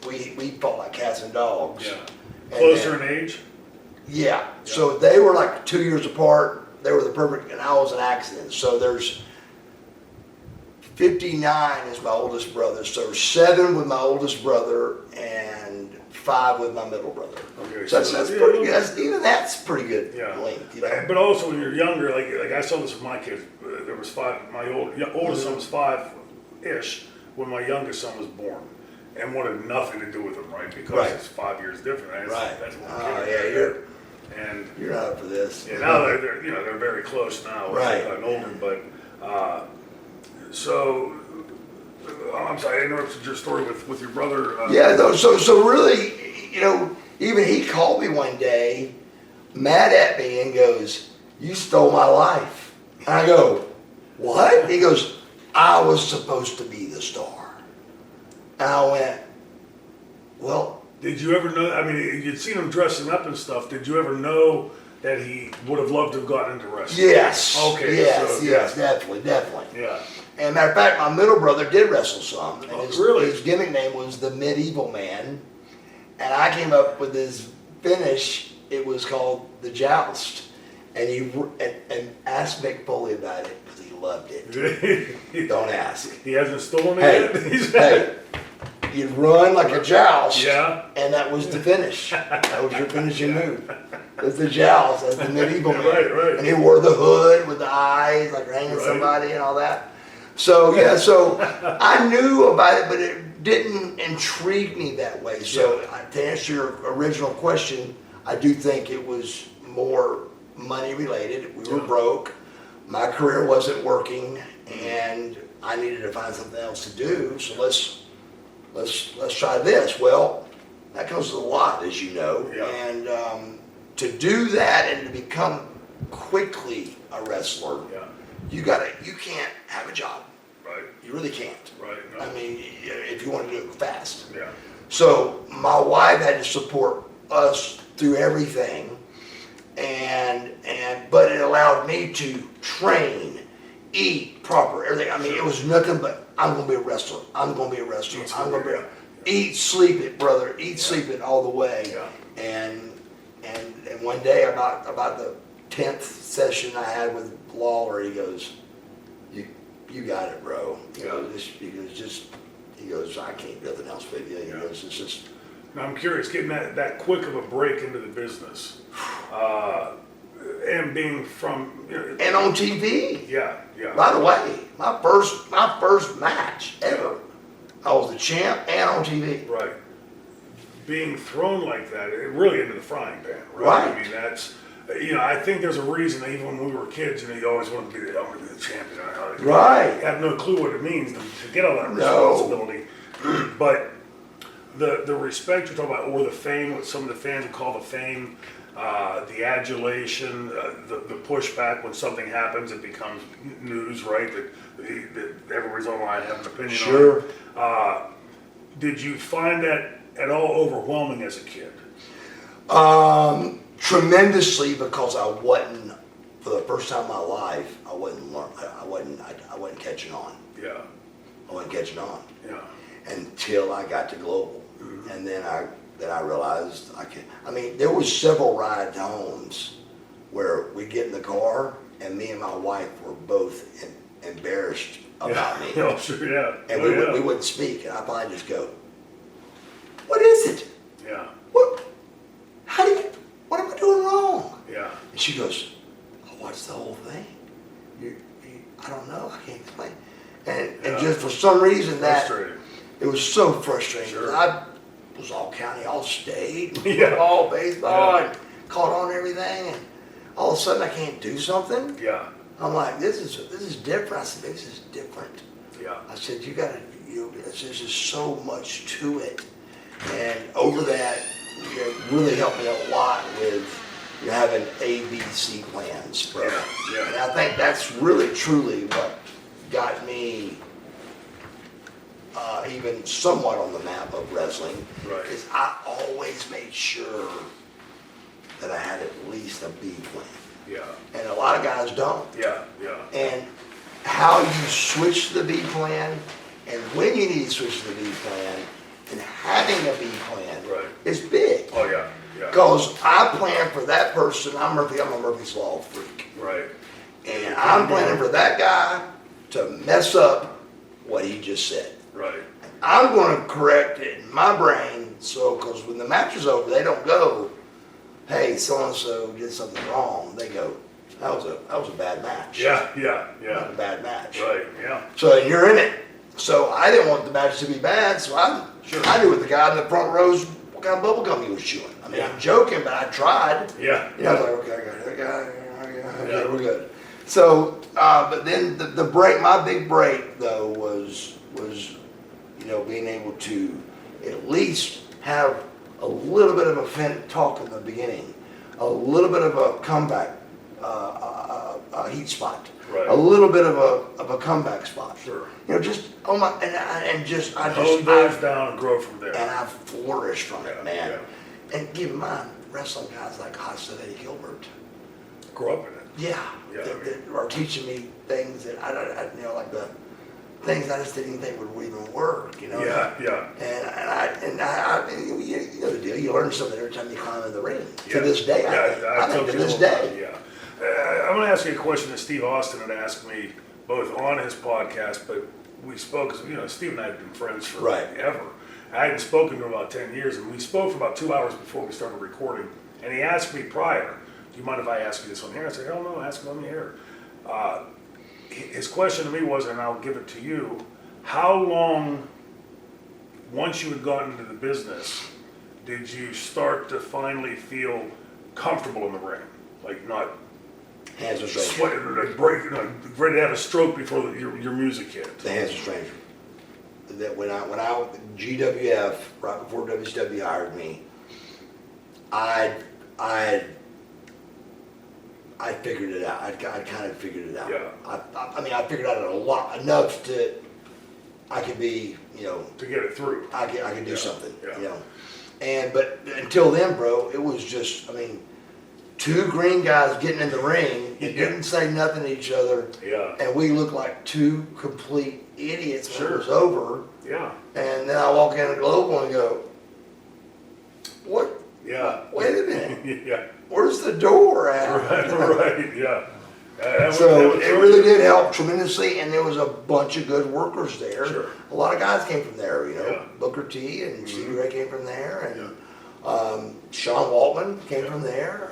we fought like cats and dogs. Yeah. And Closer in age? Yeah. So they were like 2 years apart. the perfect, and I was an accident. So there's 59 is my oldest brother. So there's 7 with my oldest brother and 5 with my middle brother. Okay, So that's pretty good. Even that's pretty good length. You know? But also when you're younger, like I saw this with my kids. There was 5. My oldest son was 5-ish when my youngest son was born, and wanted nothing to do with him, right? Because it's 5 years different. That's one kid. You're not up for this. Yeah, now they're very close now. Right. Gotten older, but so I'm sorry, I interrupted your story with your brother. So really, even he called me one day, mad at me, and goes, "You stole my life." And I go, "What?" He goes, "I was supposed to be the star." And I went, "Well." Did you ever know? I mean, you'd seen him dressing up and stuff. Did you ever know that he would have loved to have gotten into wrestling? Yes. Okay. Yes, definitely. Yeah. And matter of fact, my middle brother did wrestle some. And really? His gimmick name was the Medieval Man. And I came up with his finish. It was called the Joust. And ask Mick Foley about it because he loved it. Don't ask. He hasn't stolen it yet? Hey, you'd run like a joust. Yeah. And that was the finish. That was your finishing move. It was the joust as the Medieval Man. Right. And he wore the hood with the eyes, like hanging somebody and all that. So I knew about it, but it didn't intrigue me that way. So to answer your original question, I do think it was more money related. We were broke. My career wasn't working, and I needed to find something else to do. So let's try this. Well, that comes with a lot, as you know. Yeah. And to do that and to become quickly a wrestler, you can't have a job. Right. You really can't. Right. No. I mean, if you want to do it fast. Yeah. So my wife had to support us through everything, but it allowed me to train, eat proper, everything. I mean, it was nothing but I'm going to be a wrestler. I'm going to be a wrestler. I'm going to be eat, sleep it, brother. Eat, sleep it all the way. Yeah. And one day about the 10th session I had with Lawler, he goes, You got it, bro. He goes, I can't do nothing else with you. He goes, it's just. Now I'm curious, getting that quick of a break into the business, and being from. And on TV. Yeah. By the way, my first match ever, I was the champ and on TV. Right. Being thrown like that, it really into the frying pan, right? I mean, that's. I think there's a reason that even when we were kids, you always wanted to be the champion. Right. I have no clue what it means to get all that responsibility. But the respect you're talking about, or the fame, what some of the fans would call the fame, the adulation, the pushback when something happens, it becomes news, right? That everybody's online have an opinion Sure. on it. Did you find that at all overwhelming as a kid? Tremendously, because I wasn't, for the first time in my life, I wasn't catching on. Yeah. I wasn't catching on. Yeah. Until I got to Global. Mm-hmm. And then I realized there was several ride homes where we get in the car and me and my wife were both embarrassed about me. Oh, sure, yeah. And we wouldn't speak, and I finally just go, "What is it? Yeah. What am I doing wrong?" Yeah. And she goes, "I watched the whole thing. I don't know. I can't explain." And just for some reason it was so frustrating. Sure. I was all county, all state, Yeah. football, baseball, and caught on everything. And all of a sudden I can't do something. Yeah. I'm like, this is different. I said, this is different. Yeah. I said, there's just so much to it. And over that, it really helped me a lot with having ABC plans, bro. Yeah. And I think that's really, truly what got me even somewhat on the map of wrestling. Right. Is I always made sure that I had at least a B plan. Yeah. And a lot of guys don't. Yeah. And how you switch the B plan and when you need to switch to the B plan and having a B plan is big. Oh, yeah. Because I plan for that person. I'm a Murphy's Law freak. Right. And I'm planning for that guy to mess up what he just said. Right. I'm going to correct it in my brain, so because when the match is over, they don't go, "Hey, so and so did something wrong." They go, "That was a bad match." Yeah. Not a bad match. Right. Yeah. So you're in it. So I didn't want the match to be bad, so I knew what the guy in the front rows what kind of bubble gum he was chewing. I mean, I'm joking, but I tried. Yeah. I was like, okay, I got it. Okay, we're good. So, but then the break, my big break though was being able to at least have a little bit of a talk in the beginning, a little bit of a comeback, a heat spot, right. a little bit of a comeback spot. Sure. Just I hone those down and grow from there. And I flourished from it, man. Yeah. And keep in mind, wrestling guys like Haas and Eddie Gilbert. Grow up in it. Yeah. That are teaching me things that I like the things I just didn't think would even work, Yeah. And I you know the deal. You learn something every time you climb in the ring. Yeah. To this day, I think to this day. Yeah. I'm going to ask you a question that Steve Austin had asked me both on his podcast, but we spoke, Steve and I had been friends forever. I hadn't spoken to him in about 10 years, and we spoke for about 2 hours before we started recording. And he asked me prior, "Do you mind if I ask you this on here?" I said, "Hell no, ask it on the air." His question to me was, and I'll give it to you, how long, once you had gotten into the business, did you start to finally feel comfortable in the ring? Like not Hands of Stranger. sweating, ready to have a stroke before your music hit. The Hands of Stranger. That when I GWF, right before WCW hired me, I figured it out. I kind of figured it out. Yeah. I figured out a lot, enough that I could be, To get it through. I could do something, Yeah. But until then, bro, it was just, two green guys getting in the ring and didn't say nothing to each other. Yeah. And we looked like two complete idiots when Sure. it was over. Yeah. And then I walk in a Global and go, "What? Yeah. Wait a minute. Yeah. Where's the door at?" Right. Yeah. So it really did help tremendously, and there was a bunch of good workers there. Sure. A lot of guys came from there, Yeah. Booker T and Stevie Ray came from there, and Sean Waltman came from there.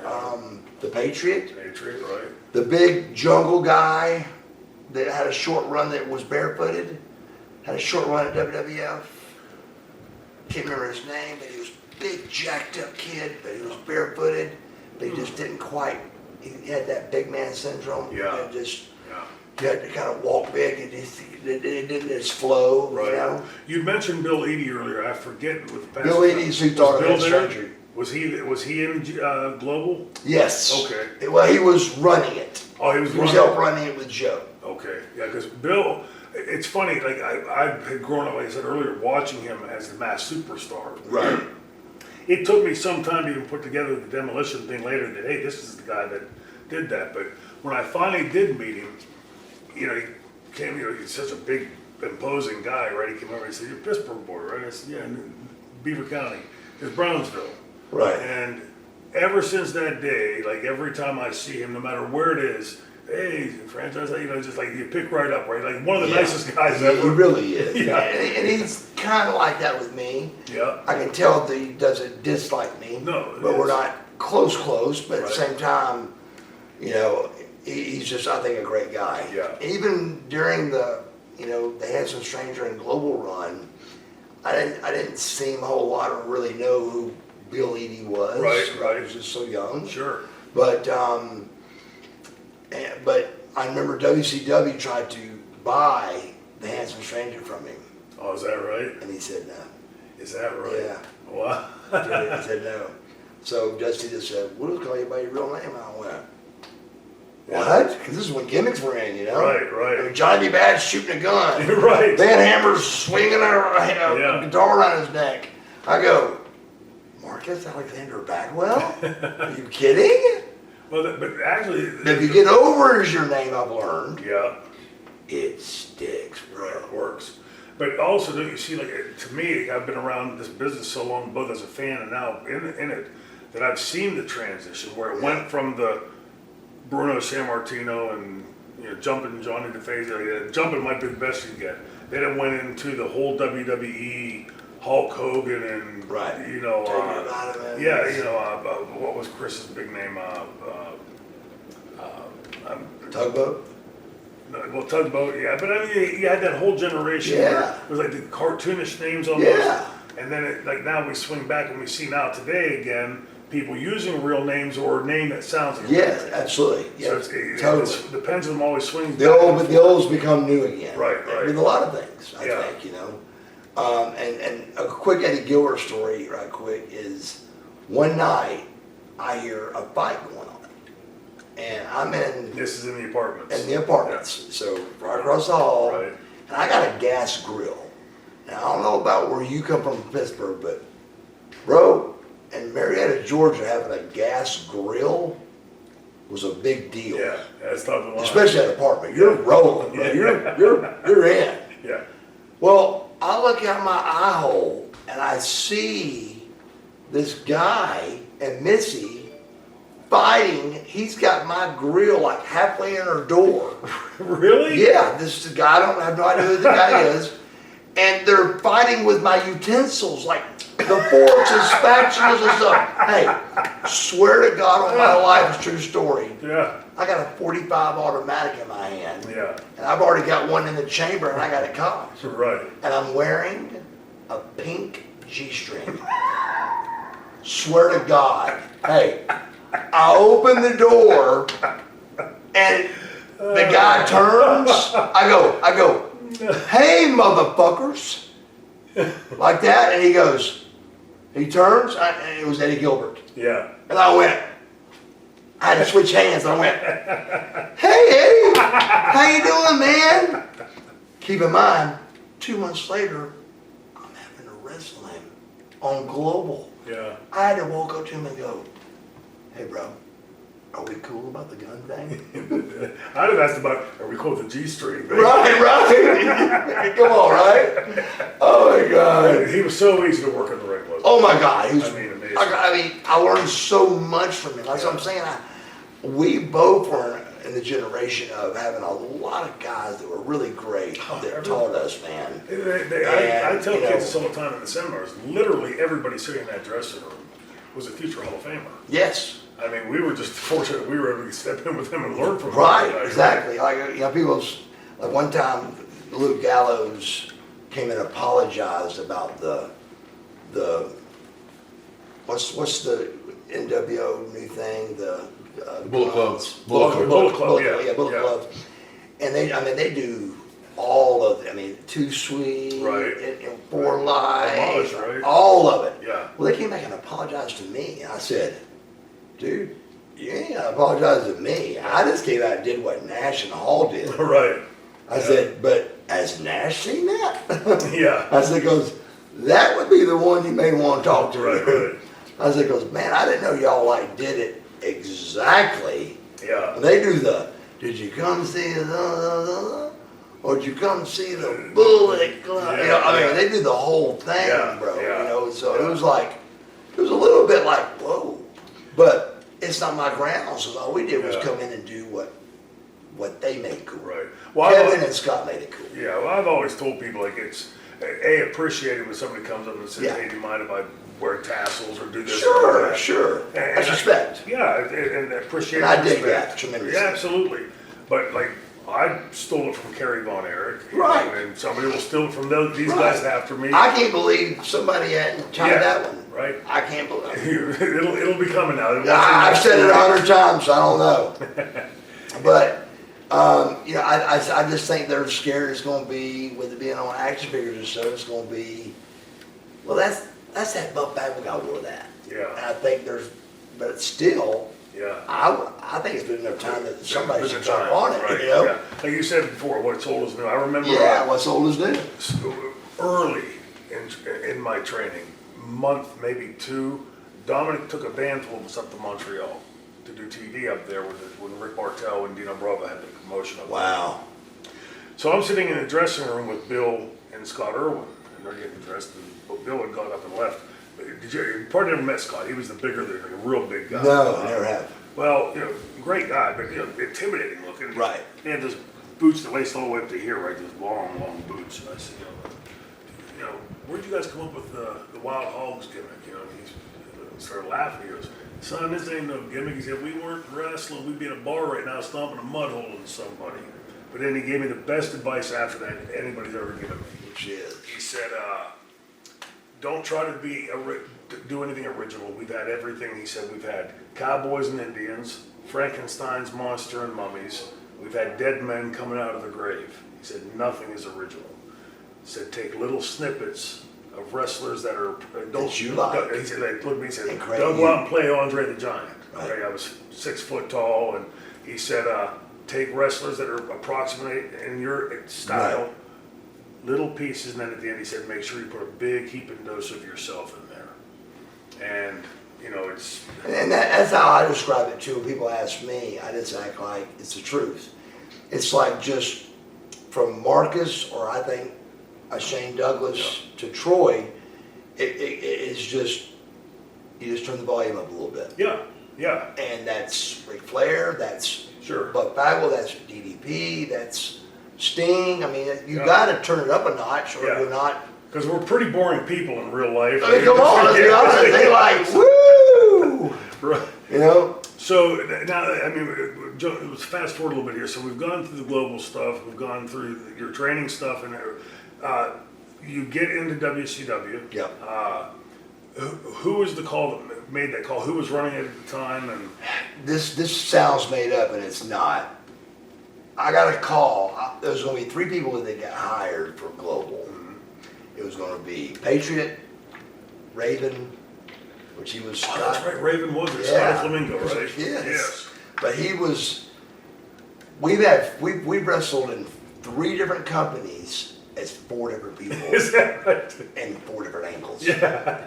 The Patriot, Right. the big jungle guy that had a short run that was barefooted, had a short run at WWF. Can't remember his name, but he was a big jacked up kid, but he was barefooted, but he just didn't quite. He had that big man syndrome. Yeah. You had to kind of walk big, and it didn't just flow. Right. You mentioned Bill Eadie earlier. I forget with the Bill Eadie's who thought of Bill surgery. Was he in Global? Yes. Okay. Well, he was running it. Oh, he was helping running it with Joe. Okay. Yeah, because Bill, it's funny. Like I had grown up, like I said earlier, watching him as the mass superstar. Right. It took me some time to even put together the Demolition thing later that, hey, this is the guy that did that. But when I finally did meet him, he came, he's such a big, imposing guy, right? He came over and said, "You're a Pittsburgh boy, right?" I said, "Yeah, in Beaver County. It's Brownsville." Right. And ever since that day, like every time I see him, no matter where it is, "Hey, franchise," just like you pick right up, right? Like one of the nicest guys ever. He really is. Yeah. And he's kind of like that with me. Yeah. I can tell that he doesn't dislike me. No. But we're not close, but at Right. the same time, he's just, I think, a great guy. Yeah. Even during the Handsome Stranger and Global run, I didn't see him a whole lot or really know who Bill Eadie was. Right. I was just so young. Sure. But I remember WCW tried to buy the Handsome Stranger from him, Oh, is that right? and he said no. Is that right? Yeah. Wow. He said no. So Dusty just said, "We'll just call you by your real name." I went, "What?" Because this is when gimmicks were in, Right. I mean, Johnny B. Bad's shooting a gun. Right. Van Hammer's swinging a guitar around his neck. I go, "Marcus Alexander Bagwell? Are you kidding?" Well, but actually, If you get over as your name, I've learned, yeah, it sticks, bro. it works. But also, don't you see, like, to me, I've been around this business so long, both as a fan and now in it, that I've seen the transition where it went from the Bruno Sammartino and jumping Johnny DeFazio. Jumping might be the best you get. Then it went into the whole WWE, Hulk Hogan, and what was Chris's big name? Tugboat. Well, Tugboat, yeah, but I mean, you had that whole generation where it was like the cartoonish names almost. Yeah. And then now we swing back and we see now today again, people using real names or a name that sounds like absolutely. Yeah, totally. The pendulum always swings the old's become new again. Right. With a lot of things, I think, and a quick Eddie Gilbert story right quick is one night I hear a fight going on. And I'm in... This is in the apartments. In the apartments. Yeah. So right across the hall. Right. And I got a gas grill. Now, I don't know about where you come from Pittsburgh, but bro, in Marietta, Georgia, having a gas grill was a big deal. Yeah, that's not the line. Especially at an apartment. You're rolling, bro. You're in. Yeah. Well, I look out my eye hole and I see this guy and Missy fighting. He's got my grill like halfway in her door. Really? Yeah, this is the guy. I have no idea who the guy is. And they're fighting with my utensils, like the forks and spatulas and stuff. Hey, swear to God on my life, it's a true story. Yeah. I got a 45 automatic in my hand. Yeah. And I've already got one in the chamber and I got it cocked. Right. And I'm wearing a pink G-string. Swear to God. Hey, I open the door and the guy turns. I go, hey, motherfuckers. Like that. And he turns, and it was Eddie Gilbert. Yeah. And I had to switch hands. I went, hey, Eddie, how you doing, man? Keep in mind, 2 months later, I'm having to wrestle him on Global. Yeah. I had to walk up to him and go, hey, bro, are we cool about the gun thing? I'd have asked about, are we cool with the G-string? Right. Come on, right? Oh, my God. He was so easy to work in the ring, wasn't he? Oh, my God. Amazing. I learned so much from him. That's what I'm saying. We both were in the generation of having a lot of guys that were really great that taught us, man. I tell kids this all the time in the seminars, literally everybody sitting in that dressing room was a future Hall of Famer. Yes. I mean, we were just fortunate we were able to step in with him and learn from him. Right, exactly. Like, like one time, Luke Gallows came and apologized about the what's the NWO new thing, the Bullet Clubs. Bullet Club, yeah, Bullet Clubs. And they do all of it. I mean, Too Sweet, right, and For Life, right? All of it. Yeah. Well, they came back and apologized to me, and I said, dude, you ain't gotta apologize to me. I just came out and did what Nash and Hall did. Right. I said, but has Nash seen that? Yeah. I said, that would be the one you may want to talk to. Right. I said, man, I didn't know y'all did it exactly. Yeah. And they do did you come see or did you come see the Bullet Club? They do the whole thing, bro. Yeah. So it was a little bit like, whoa. But it's not my grounds, so all we did was come in and do what they made cool. Right. Well, Kevin and Scott made it cool. Yeah, well, I've always told people, it's, appreciated when somebody comes up and says, hey, do you mind if I wear tassels or do this or that? Sure. That's respect. Yeah, and appreciate and I dig respect. that tremendously. Yeah, absolutely. But, I stole it from Kerry Von Erich. Right. And somebody will steal it from these guys after me. I can't believe somebody hadn't tried that one. Right. I can't believe it. It'll be coming now. I've said it 100 times, so I don't know. But, I just think they're scared it's going to be, with it being on action figures and stuff, it's going to be, well, that's that Buff Bagwell guy wore that. Yeah. And I think but still, yeah. I think it's been enough time that somebody should jump on it, right. Yeah. Like you said before, what's old is new. I remember. Yeah, what's old is new. Early in my training, month, maybe two, Dominic took a band full of us up to Montreal to do TV up there when Rick Bartel and Dino Brava had the promotion up Wow. there. So I'm sitting in the dressing room with Bill and Scott Irwin, and they're getting dressed, and Bill had gone up and left. you probably never met Scott. He was the bigger, like a real big guy. No, I never have. Well, great guy, but intimidating looking. Right. He had those boots that laced all the way up to here, right? Those long boots. And I said, where'd you guys come up with the Wild Hogs gimmick? He started laughing. He goes, son, this ain't no gimmick. He said, we weren't wrestling. We'd be in a bar right now stomping a mud hole in somebody. But then he gave me the best advice after that anybody's ever given me. Which is? He said, don't try to do anything original. We've had everything. He said, we've had cowboys and Indians, Frankenstein's monster and mummies. We've had dead men coming out of the grave. He said, nothing is original. He said, take little snippets of wrestlers that are that you like. He said, look at me. He said, And don't go out and play Andre the Giant. Right. Okay, I was 6 foot tall, and he said, take wrestlers that are approximate in your style, Right. little pieces, and then at the end he said, make sure you put a big heaping dose of yourself in there. And it's And that's how I describe it too. When people ask me, I just act like it's the truth. It's like just from Marcus, or I think Shane Douglas to Troy, it's just, you just turn the volume up a little bit. yeah, And that's Ric Flair, that's sure. Buff Bagwell, that's DDP, that's Sting. I mean, you Yeah. got to turn it up a notch, or Yeah. you're not. Because we're pretty boring people in real life. I mean, come on, let's be honest. They like, woo! Right. So now, let's fast forward a little bit here. So we've gone through the global stuff. We've gone through your training stuff, and you get into WCW. Yep. Who was the call that made that call? Who was running it at the time? And This sounds made up, and it's not. I got a call. There was going to be 3 people that got hired for global. It was going to be Patriot, Raven, which he was. Oh, that's right. Raven was it. Yeah. Scotty Flamingo, right? Yes. But he was. We've wrestled in 3 different companies as 4 different people. Is that right? And 4 different angles. Yeah.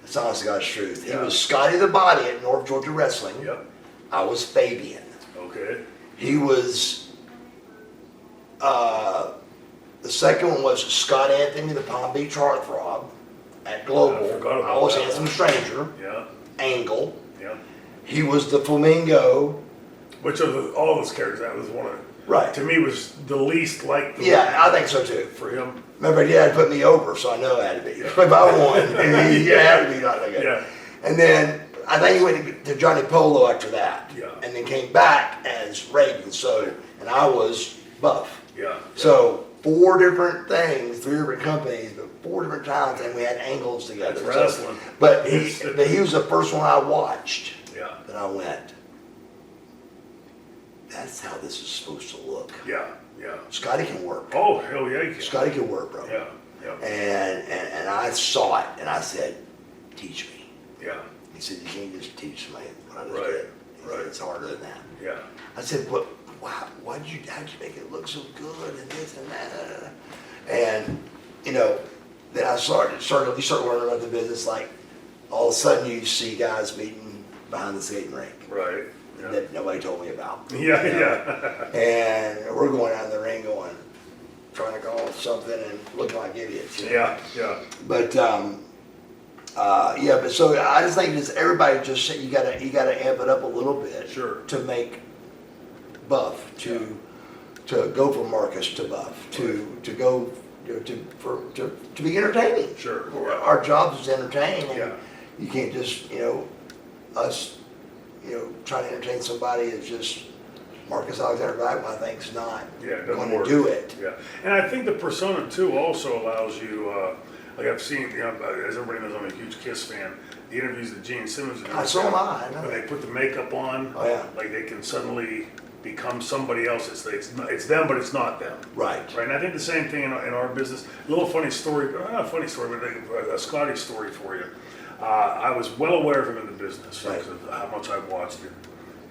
It's honest to God's truth. Yeah. He was Scotty the Body at North Georgia Wrestling. Yep. I was Fabian. Okay. He was. The second one was Scott Anthony, the Palm Beach Heartthrob at Global. I forgot about I was that Handsome one. Stranger. Yeah. Angle. Yeah. He was the Flamingo. Which of all those characters, that was one of, Right. to me, was the least like the Yeah, I think so too. for him. Remember, he had to put me over, so I know it had to be. If I won, he had to be not that good. Yeah. And then I think he went to Johnny Polo after that. Yeah. And then came back as Reagan. So, and I was Buff. Yeah. So 4 different things, 3 different companies, but 4 different times, and we had angles together. That's wrestling. But he was the first one I watched. Yeah. That I went, that's how this is supposed to look. Yeah. Yeah. Scotty can work. Oh, hell yeah, you can. Scotty can work, bro. Yeah. Yeah. And I saw it, and I said, teach me. Yeah. He said, you can't just teach me what I just Right, did. He said, right. it's harder than that. Yeah. I said, what? Wow, how'd you make it look so good and this and that? And then I started. You start learning about the business. Like all of a sudden, you see guys meeting behind the skating rink Right. Yeah. that nobody told me about. Yeah. Yeah. And we're going out in the ring, trying to call something and looking like idiots. Yeah. Yeah. But but so I just think everybody just you gotta amp it up a little bit. Sure. To make Buff to go from Marcus to Buff to go to be entertaining. Sure. Our job is to entertain, and Yeah. you can't just us trying to entertain somebody is just Marcus Alexander Bagwell. I think is not going to do it. Yeah, and I think the persona too also allows you. Like I've seen, as everybody knows, I'm a huge Kiss fan. The interviews that Gene Simmons did. So am I. know When they that. put the makeup on, Oh, yeah. like they can suddenly become somebody else. It's them, but it's not them. Right. Right. And I think the same thing in our business. A little funny story, not a funny story, but a Scotty story for you. I was well aware of him in the business Right. because of how much I watched him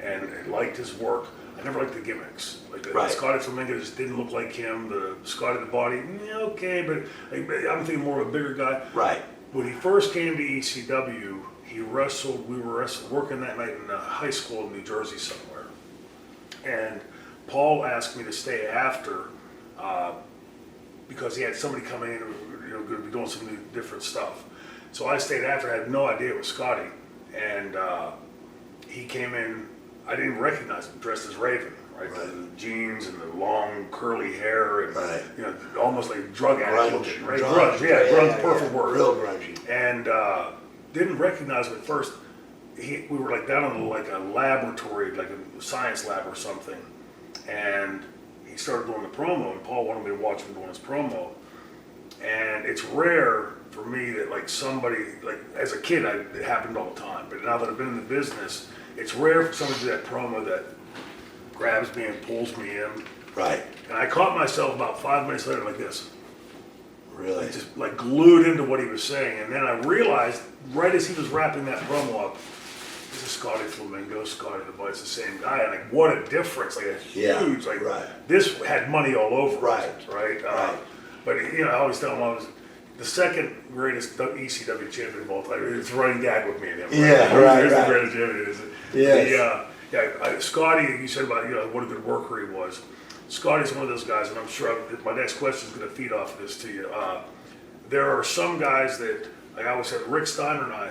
and liked his work. I never liked the gimmicks. Like the Right. Scotty Flamingo just didn't look like him. The Scotty the Body, okay, but I'm thinking more of a bigger guy. Right. When he first came to ECW, he wrestled. We were working that night in a high school in New Jersey somewhere, and Paul asked me to stay after because he had somebody coming in who going to be doing some new different stuff. So I stayed after. I had no idea it was Scotty, and he came in. I didn't even recognize him, dressed as Raven, right? The jeans and the long curly hair, and you know, almost like drug addict looking, right? Grunge, grunge, perfect word. Real grungy. And didn't recognize him at first. We were like down in like a laboratory, like a science lab or something, and he started doing the promo, and Paul wanted me to watch him doing his promo. And it's rare for me that like somebody, like as a kid, it happened all the time, but now that I've been in the business, it's rare for somebody to do that promo that grabs me and pulls me in. Right. And I caught myself about 5 minutes later like this. Really? Just like glued into what he was saying. And then I realized, right as he was wrapping that promo up, this is Scotty Flamingo, Scotty the Bite's the same guy. And like, what a difference. Like a huge, like this had money all over it. Right. But you know, I always tell him I was the second greatest ECW champion of all time. It's running gag with me and him. Right? Yeah, right. The greatest champion, is it? Scotty, you said about what a good worker he was. Scotty's one of those guys, and I'm sure my next question is going to feed off of this to you. There are some guys that, like I always said, Rick Steiner and I,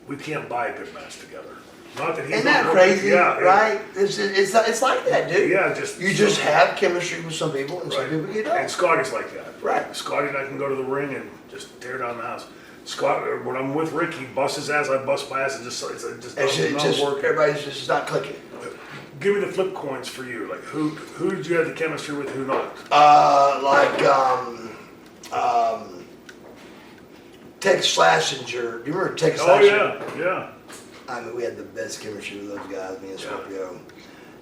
we can't buy a good match together. Not that he's Isn't that crazy? Right? It's like that, dude. Yeah, you just have chemistry with some people, and some people you don't. And Scotty's like that. Right. Scotty and I can go to the ring and just tear down the house. Scott, when I'm with Rick, he busts his ass, I bust my ass. It just doesn't work. Everybody's just not clicking. Give me the flip coins for you. Like who did you have the chemistry with? Who not? Tex Schlesinger. Do you remember Tex Schlesinger? Oh yeah. I mean, we had the best chemistry with those guys, me and Scorpio.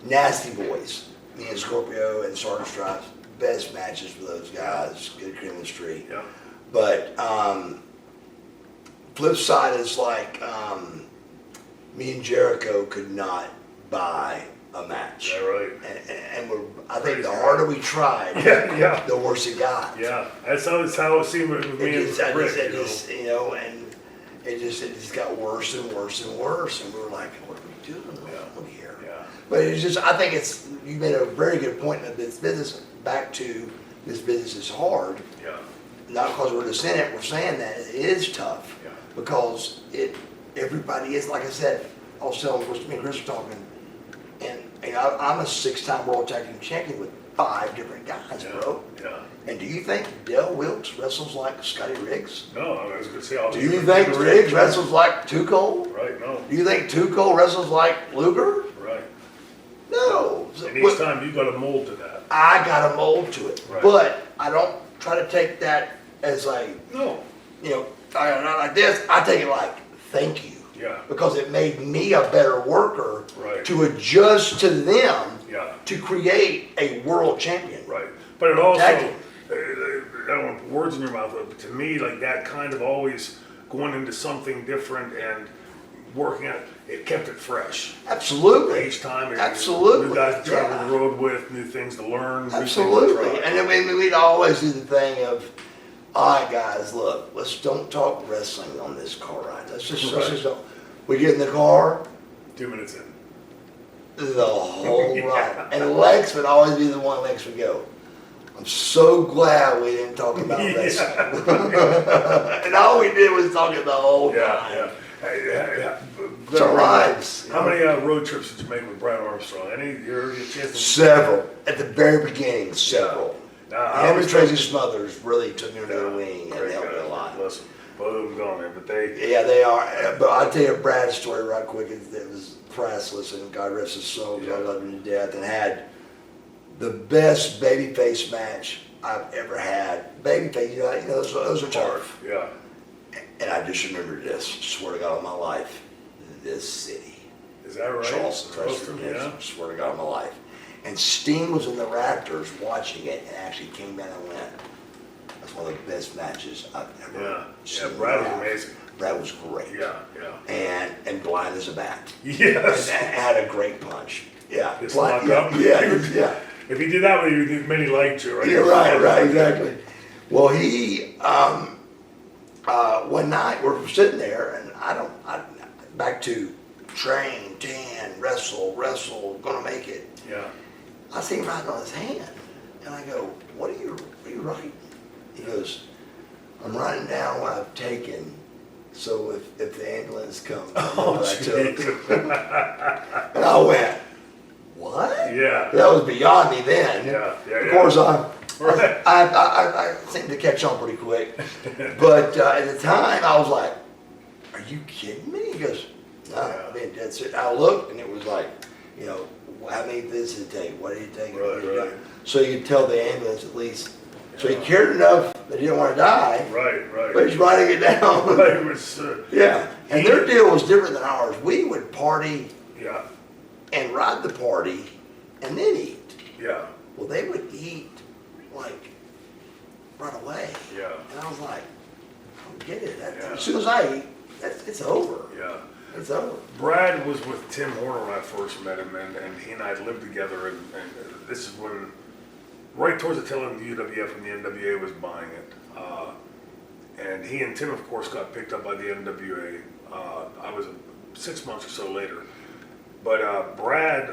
Nasty Boys, me and Scorpio and Sergeant Stripes. Best matches with those guys. Good chemistry. Yeah. But flip side is like me and Jericho could not buy a match. Yeah, right. And I think the harder we tried, the worse it got. Yeah, that's how it seemed with me and Rick. And it just got worse and worse and worse, and we were like, what are we doing here? Yeah. But it's just, I think you made a very good point in this business. Back to this business is hard. Yeah. Not because we're just in it. We're saying that it is tough. Yeah. Because everybody is, like I said, I was telling me and Chris were talking, and I'm a 6-time world tag team champion with 5 different guys, bro. Yeah. And do you think Del Wilkes wrestles like Scotty Riggs? No, I was going to say. Do you think Riggs wrestles like Too Cold? Right. No. Do you think Too Cold wrestles like Luger? Right. No. And each time you got a mold to that. I got a mold to it, but I don't try to take that as like not like this. I take it like thank you. Yeah. Because it made me a better worker to adjust to them to create a world champion. Right. But it also, I don't want to put words in your mouth, but to me, like that kind of always going into something different and working at it kept it fresh. Absolutely. Each time. Absolutely. New guys to travel the road with, new things to learn. Absolutely. And then we'd always do the thing of, all right, guys, look, let's don't talk wrestling on this car ride. Let's just don't. We get in the car. 2 minutes in. The whole ride. And Lex would always be the one Lex would go, I'm so glad we didn't talk about wrestling. And all we did was talk the whole time. It's our lives. How many road trips did you make with Brian Armstrong? Several. At the very beginning, several. Him and Tracy Smothers really took me under their wing and helped me a lot. Listen, both of them gone there, but they... Yeah, they are. But I'll tell you Brad's story right quick. It was priceless, and God rest his soul, because I love him to death, and had the best babyface match I've ever had. Babyface, those are tough. Yeah. And I just remember this, swear to God on my life, this city. Is that right? Charleston, swear to God on my life. And Sting was in the rafters watching it and actually came down and went, that's one of the best matches I've ever seen. Yeah, Brad was amazing. Brad was great. Yeah. And blind as a bat. Yes. And had a great punch. Yeah. Just lock up. Yeah. If he did that with you, many liked you, right? Yeah, right, exactly. Well, he, one night we're sitting there, and back to train, tan, wrestle, gonna make it. Yeah. I see him writing on his hand, and I go, what are you writing? He goes, I'm writing down what I've taken So if the ambulance comes, Oh, I took. jeez. And I went, what? Yeah. That was beyond me then. Yeah, yeah, Of yeah. course, Right. I seemed to catch on pretty quick. But at the time, I was like, are you kidding me? He goes, no, I mean, that's it. I looked, and it was like, you know, how many visits did it take? What did it take? Right. So you could tell the ambulance at least. So he cared enough that he didn't want to die, Right. but he's writing it down. Right, it was, Yeah, and their deal was different than ours. We would party yeah, and ride the party and then eat. yeah, Well, they would eat like right away. yeah, And I was like, I don't get it. Yeah. As soon as I eat, it's over. yeah. It's over. Brad was with Tim Horner when I first met him, and he and I lived together, and this is when, right towards the tail end of the UWF when the NWA was buying it. And he and Tim, of course, got picked up by the NWA. I was 6 months or so later. But Brad,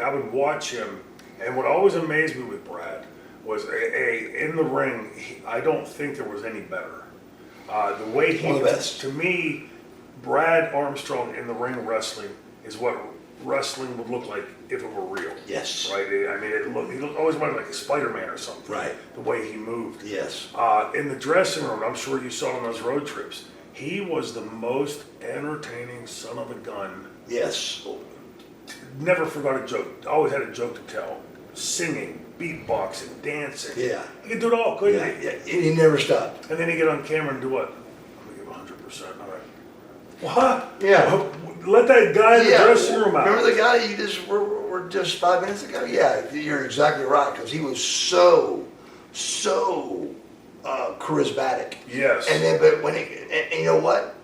I would watch him, and what always amazed me with Brad was, in the ring, I don't think there was any better. The way he, One of the best. to me, Brad Armstrong in the ring wrestling is what wrestling would look like if it were real. Yes. Right? I mean, he always reminded like a Spider-Man or something. Right. The way he moved. Yes. In the dressing room, I'm sure you saw on those road trips, he was the most entertaining son of a gun. Yes. Never forgot a joke. Always had a joke to tell. Singing, beatboxing, dancing. Yeah. He could do it all, couldn't Yeah, he? yeah. And he never stopped. And then he get on camera and do what? I'm gonna give 100%. I'm like, what? Yeah. Let that guy in the dressing room out. Remember the guy you just were just 5 minutes ago? Yeah, you're exactly right, because he was so charismatic. Yes. And then, but when and you know what?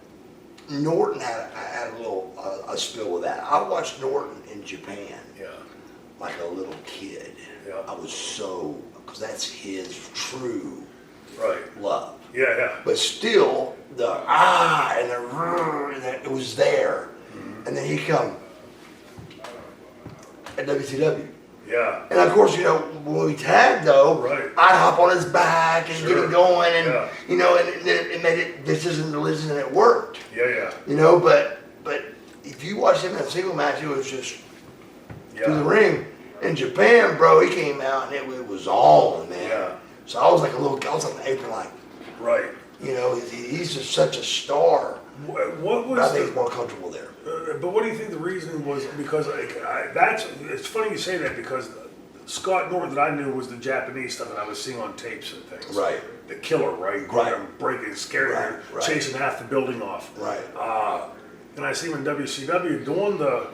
Norton had a little a spill with that. I watched Norton in Japan Yeah. like a little kid. Yeah. I was so, because that's his true Right. love. Yeah. But still, the and the and it was there. Mm-hmm. And then he come at WCW. Yeah. And of course, you know, when we tagged though, Right. I'd hop on his back and get Sure. it going, and Yeah. you know, and it made it. This isn't religion, and it worked. Yeah. You know, but if you watch him in a single match, it was just through the Yeah. ring. In Japan, bro, he came out and it was on, man. Yeah. So I was like I was on the apron, like, Right. you know, he's just such a star. What But I was think he's more comfortable there. but what do you think the reason was? Because it's funny you say that, because Scott Norton that I knew was the Japanese stuff that I was seeing on tapes and things. Right. The killer, right? Going and breaking, scaring her, Right. chasing half the building off. Right. And I see him in WCW doing the,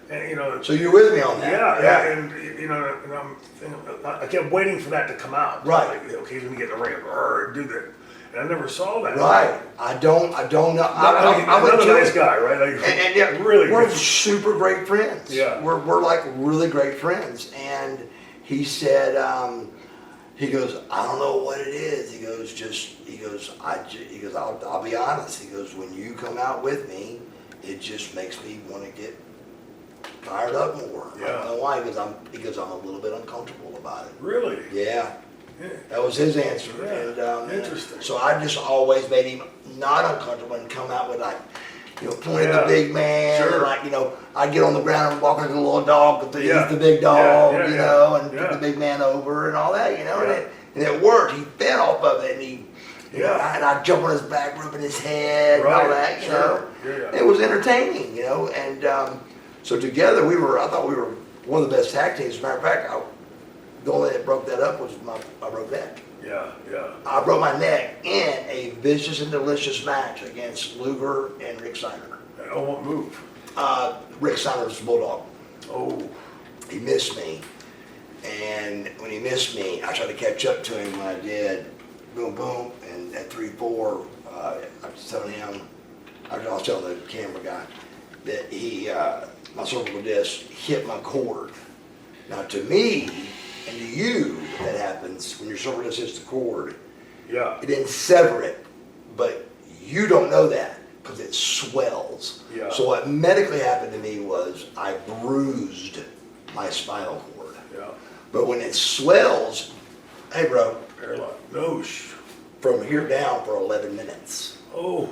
and you know. So you're with me on that? Yeah, and you know, and I'm thinking, I kept waiting for that to come out. Right. Like, okay, he's gonna get in the ring, or do that, and I never saw that. Right. I don't know. I'm Another with nice you. guy, right? Like, And yeah, really we're good. super great friends. Yeah. We're like really great friends. And he said, he goes, I don't know what it is. He goes, I'll be honest. He goes, when you come out with me, it just makes me want to get fired up more. I Yeah. don't know why. He goes, I'm a little bit uncomfortable about it. Really? Yeah. Yeah. That was his answer. Yeah. And Interesting. so I just always made him not uncomfortable and come out with like, you know, pointing Yeah. the big man. Sure. And like, you know, I'd get on the ground and walk like a little dog, but Yeah. he's the big dog, Yeah, you yeah, know, and yeah. put the big man over and all that, you know, Yeah. and it worked. He fed off of it, and you know, Yeah. and I'd jump on his back, rubbing his head and all Right. that, you Sure. know. Yeah. It was entertaining, you know, and so together I thought we were one of the best tag teams. As a matter of fact, the only thing that broke that up was I broke neck. Yeah. I broke my neck in a vicious and delicious match against Luger and Rick Steiner. I won't move. Rick Steiner's bulldog. Oh. He missed me, and when he missed me, I tried to catch up to him. When I did, boom, boom, and at 3-4, I was telling him, I was telling the camera guy that my cervical disc hit my cord. Now, to me and to you, that happens when your cervical disc hits the cord. Yeah. It didn't sever it, but you don't know that because it swells. Yeah. So what medically happened to me was I bruised my spinal cord. Yeah. But when it swells, hey bro, Paralyzed. No. from here down for 11 minutes. Oh.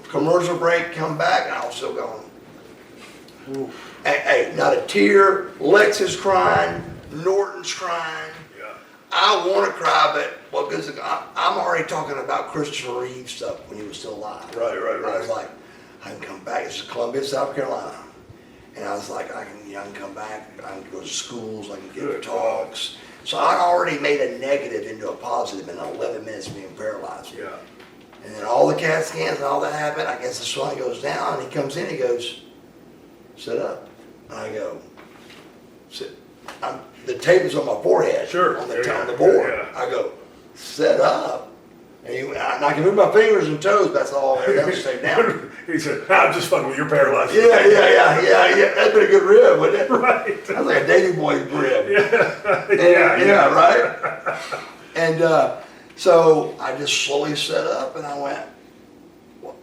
Commercial break, come back, and I was still going. Hey, not a tear. Lex is crying. Norton's crying. Yeah. I want to cry, but well, because I'm already talking about Christopher Reeve stuff when he was still alive. Right. I was like, I can come back. This is Columbia, South Carolina, and I was like, I can come back. I can go to schools. I can give talks. So I already made a negative into a positive in 11 minutes of being paralyzed. Yeah. And then all the CAT scans and all that happened. I guess the swelling goes down, and he comes in. He goes, sit up. And I go, sit. The tape is on my forehead. Sure. On the board. Yeah. I go, sit up. And I can move my fingers and toes, but that's all there. That's stay down. He said, I'm just fucking with your paralyzed. Yeah. That'd been a good rib, wouldn't it? Right. That's like a Davy Boy rib. Yeah, right? And so I just slowly sat up and I went, well,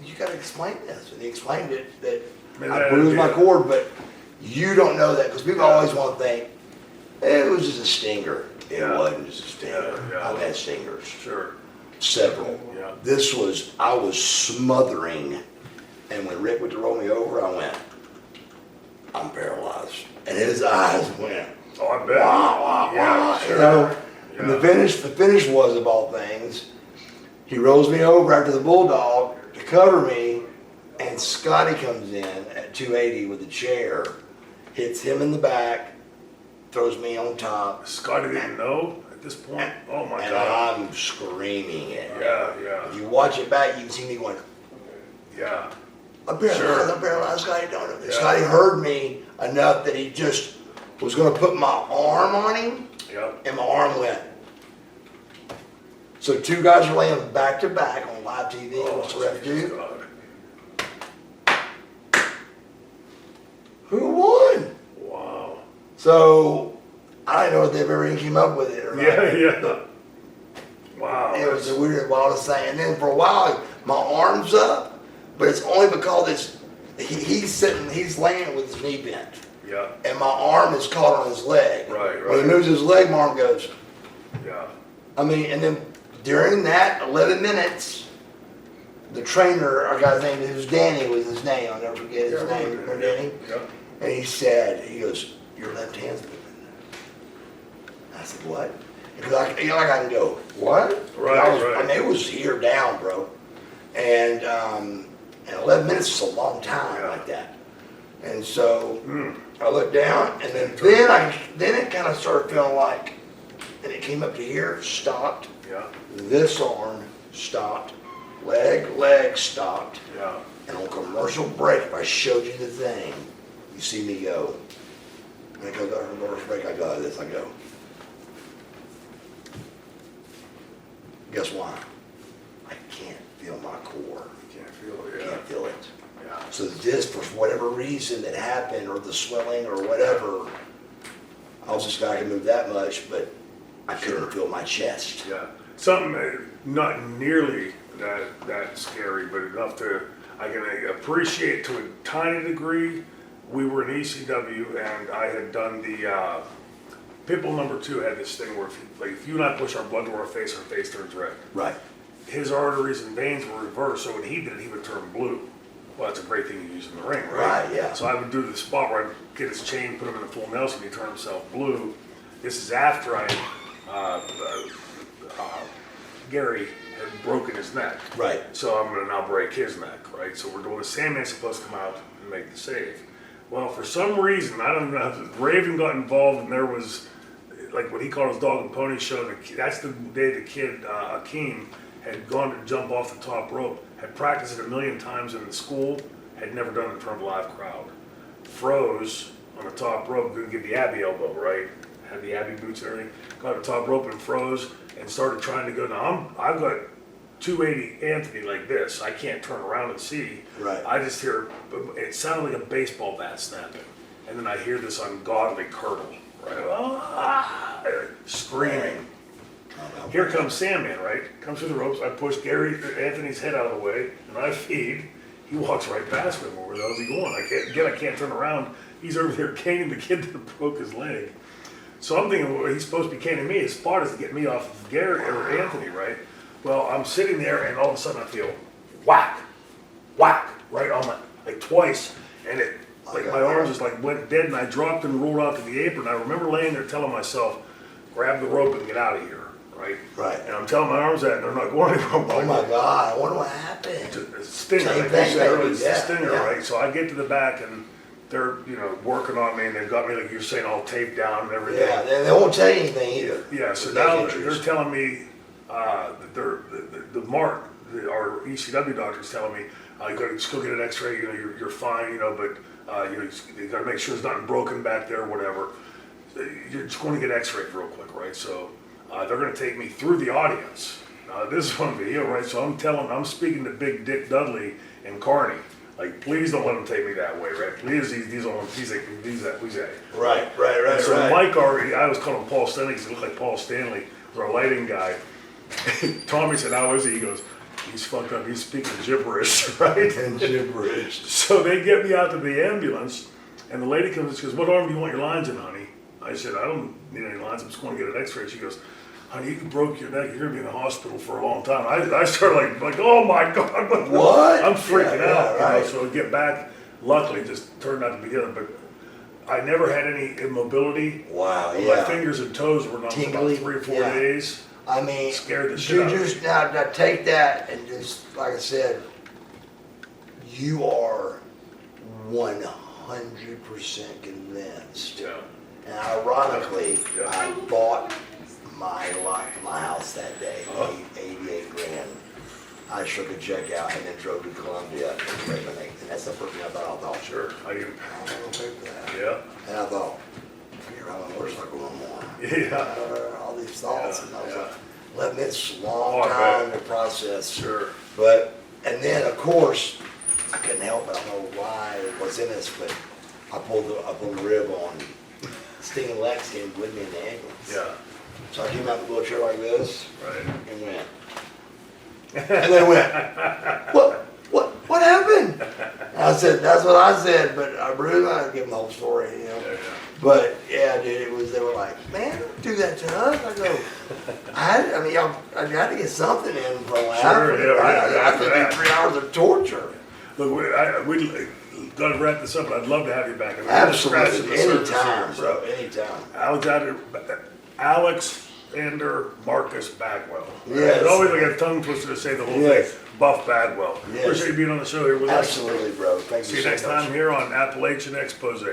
you got to explain this. And he explained it that I bruised my cord, but you don't know that because people always want to think, it was just a stinger. It wasn't just a stinger. I've had stingers. Sure. Several. Yeah. This was, I was smothering. And when Rick went to roll me over, I went, I'm paralyzed. And his eyes went, Oh, I bet. wow. Sure. You know, and the finish was, of all things, he rolls me over after the bulldog to cover me, and Scotty comes in at 280 with a chair, hits him in the back, throws me on top. Scotty didn't know at this point? Oh my and God. I'm screaming at him. Yeah. If you watch it back, you can see me going, Yeah. I'm paralyzed, Scotty don't know. Scotty heard me enough that he just was going to put my arm on him, and my arm went. So two guys are laying back to back on live TV. What's the ref do? Who won? Wow. So I don't know if they've ever came up with it or not. Yeah. Wow. It was the weirdest, wildest thing. And then for a while, my arm's up, but it's only because he's laying with his knee bent. Yeah. And my arm is caught on his leg. Right. When he moves his leg, my arm goes. Yeah. I mean, and then during that 11 minutes, the trainer, our guy's name, it was Danny was his name, I'll never forget his name, remember Danny? Yeah. And he said, he goes, your left hand's moving. I said, what? Because I can go, what? Right. I mean, it was here down, bro. And 11 minutes is a long time like that. And so I looked down, and then it kind of started feeling like, and it came up to here, stopped. Yeah. This arm stopped, leg stopped. Yeah. And on commercial break, if I showed you the thing, you see me go. And I go, on commercial break, I go like this, I go. Guess why? I can't feel my core. Can't feel it. Can't feel it. Yeah. So this, for whatever reason that happened, or the swelling, or whatever, I was just I could move that much, but I couldn't feel my chest. Yeah. Something not nearly that scary, but enough to I can appreciate to a tiny degree. We were in ECW, and I had done the Pitbull #2 had this thing where if you and I push our blood to our face turns red. Right. His arteries and veins were reversed, so when he did it, he would turn blue. Well, that's a great thing to use in the ring, right? Right, yeah. So I would do the spot where I'd get his chain, put him in a full Nelson, he'd turn himself blue. This is after Gary had broken his neck. Right. So I'm going to now break his neck, right? So we're doing the Sandman's supposed to come out and make the save. Well, for some reason, I don't know, Raven got involved, and there was like what he called his dog and pony show. That's the day the kid, Akeem, had gone to jump off the top rope, had practiced it 1,000,000 times in the school, had never done it in front of a live crowd. Froze on the top rope, couldn't get the Abbey elbow, right? Had the Abbey boots and everything, got the top rope and froze and started trying to go. Now I've got 280 Anthony like this. I can't turn around and see. Right. I just hear, it sounded like a baseball bat snapping. And then I hear this ungodly curdle, right? Screaming. Here comes Sandman, right? Comes through the ropes. I push Anthony's head out of the way, and I feed. He walks right past me. Where the hell's he going? I can't turn around. He's over there caning the kid that broke his leg. So I'm thinking, well, he's supposed to be caning me. His spot is to get me off of Gary or Anthony, right? Well, I'm sitting there, and all of a sudden I feel, whack, whack, right on my, like twice, and it, like my arms just like went dead, and I dropped and rolled out to the apron. I remember laying there telling myself, grab the rope and get out of here, right? Right. And I'm telling my arms that, and they're not going anywhere. Oh my God, I wonder what happened. It's a stinger, Same like you thing, said earlier, maybe, it's yeah, a stinger, yeah. right? So I get to the back, and they're, you know, working on me, and they've got me, like you're saying, all taped down and everything. Yeah, they won't tell you anything either. Yeah, so With now neck they're injuries. telling me that the Mark, our ECW doctor's telling me, you gotta just go get an X-ray. You know, you're fine. You know, but you know, you gotta make sure there's nothing broken back there, whatever. You're just going to get X-rayed real quick, right? So they're gonna take me through the audience. This is on video, right? So I'm speaking to Big Dick Dudley and Carney. Like, please don't let them take me that way, right? Please, he's that. Right. So Mike already, I was calling him Paul Stanley because he looked like Paul Stanley, was our lighting guy. Tommy said, how is he? He goes, he's fucked up, he's speaking gibberish, right? And gibberish. So they get me out to the ambulance, and the lady comes and she goes, what arm do you want your lines in, honey? I said, I don't need any lines, I'm just going to get an x-ray. She goes, honey, you broke your neck, you're going to be in the hospital for a long time. I started like, oh my God. What? I'm freaking out. Yeah, right. You know, so we get back, luckily, just turned out to be good, but I never had any immobility. Wow, My yeah. fingers and toes were numb for Tingly, about 3 or 4 yeah. days. I mean, Scared the shit you out of me. just now take that and just, like I said, you are 100% convinced. Yeah. And ironically, Yeah. I bought my house that day, Uh-huh. 88 grand. I shook a check out and then drove to Columbia and paid my name. And that's the first thing I thought, Sure. I'm not gonna pay for that. Yeah. And I thought, figure out my motorcycle no more. Yeah. All these thoughts, Yeah, and I was yeah. like, let me, it's a Oh, long I time bet. to process. Sure. But, and then of course, I couldn't help it, I don't know why, what's in this, but I pulled the rib on. Sting and Lex came with me in the ambulance. Yeah. So I came out in the wheelchair like this Right. and went. And they went, what happened? And I said, that's what I said, but I really I give them the whole story, you know. Yeah. But yeah, dude, they were like, man, don't do that to us. I go, I got to get something in for a laugh. Sure, yeah, I after could that. do 3 hours of torture. Look, we got to wrap this up, but I'd love to have you back. I mean, we're just scratching Absolutely, the surface anytime, here, bro, so. anytime. Alexander Marcus Bagwell. Yes. It's always like a tongue twister to say the whole Yes. thing. Buff Bagwell. Yes. Appreciate you being on the show here with us. Absolutely, bro. Thank you See you so next much. time here on Appalachian Expose.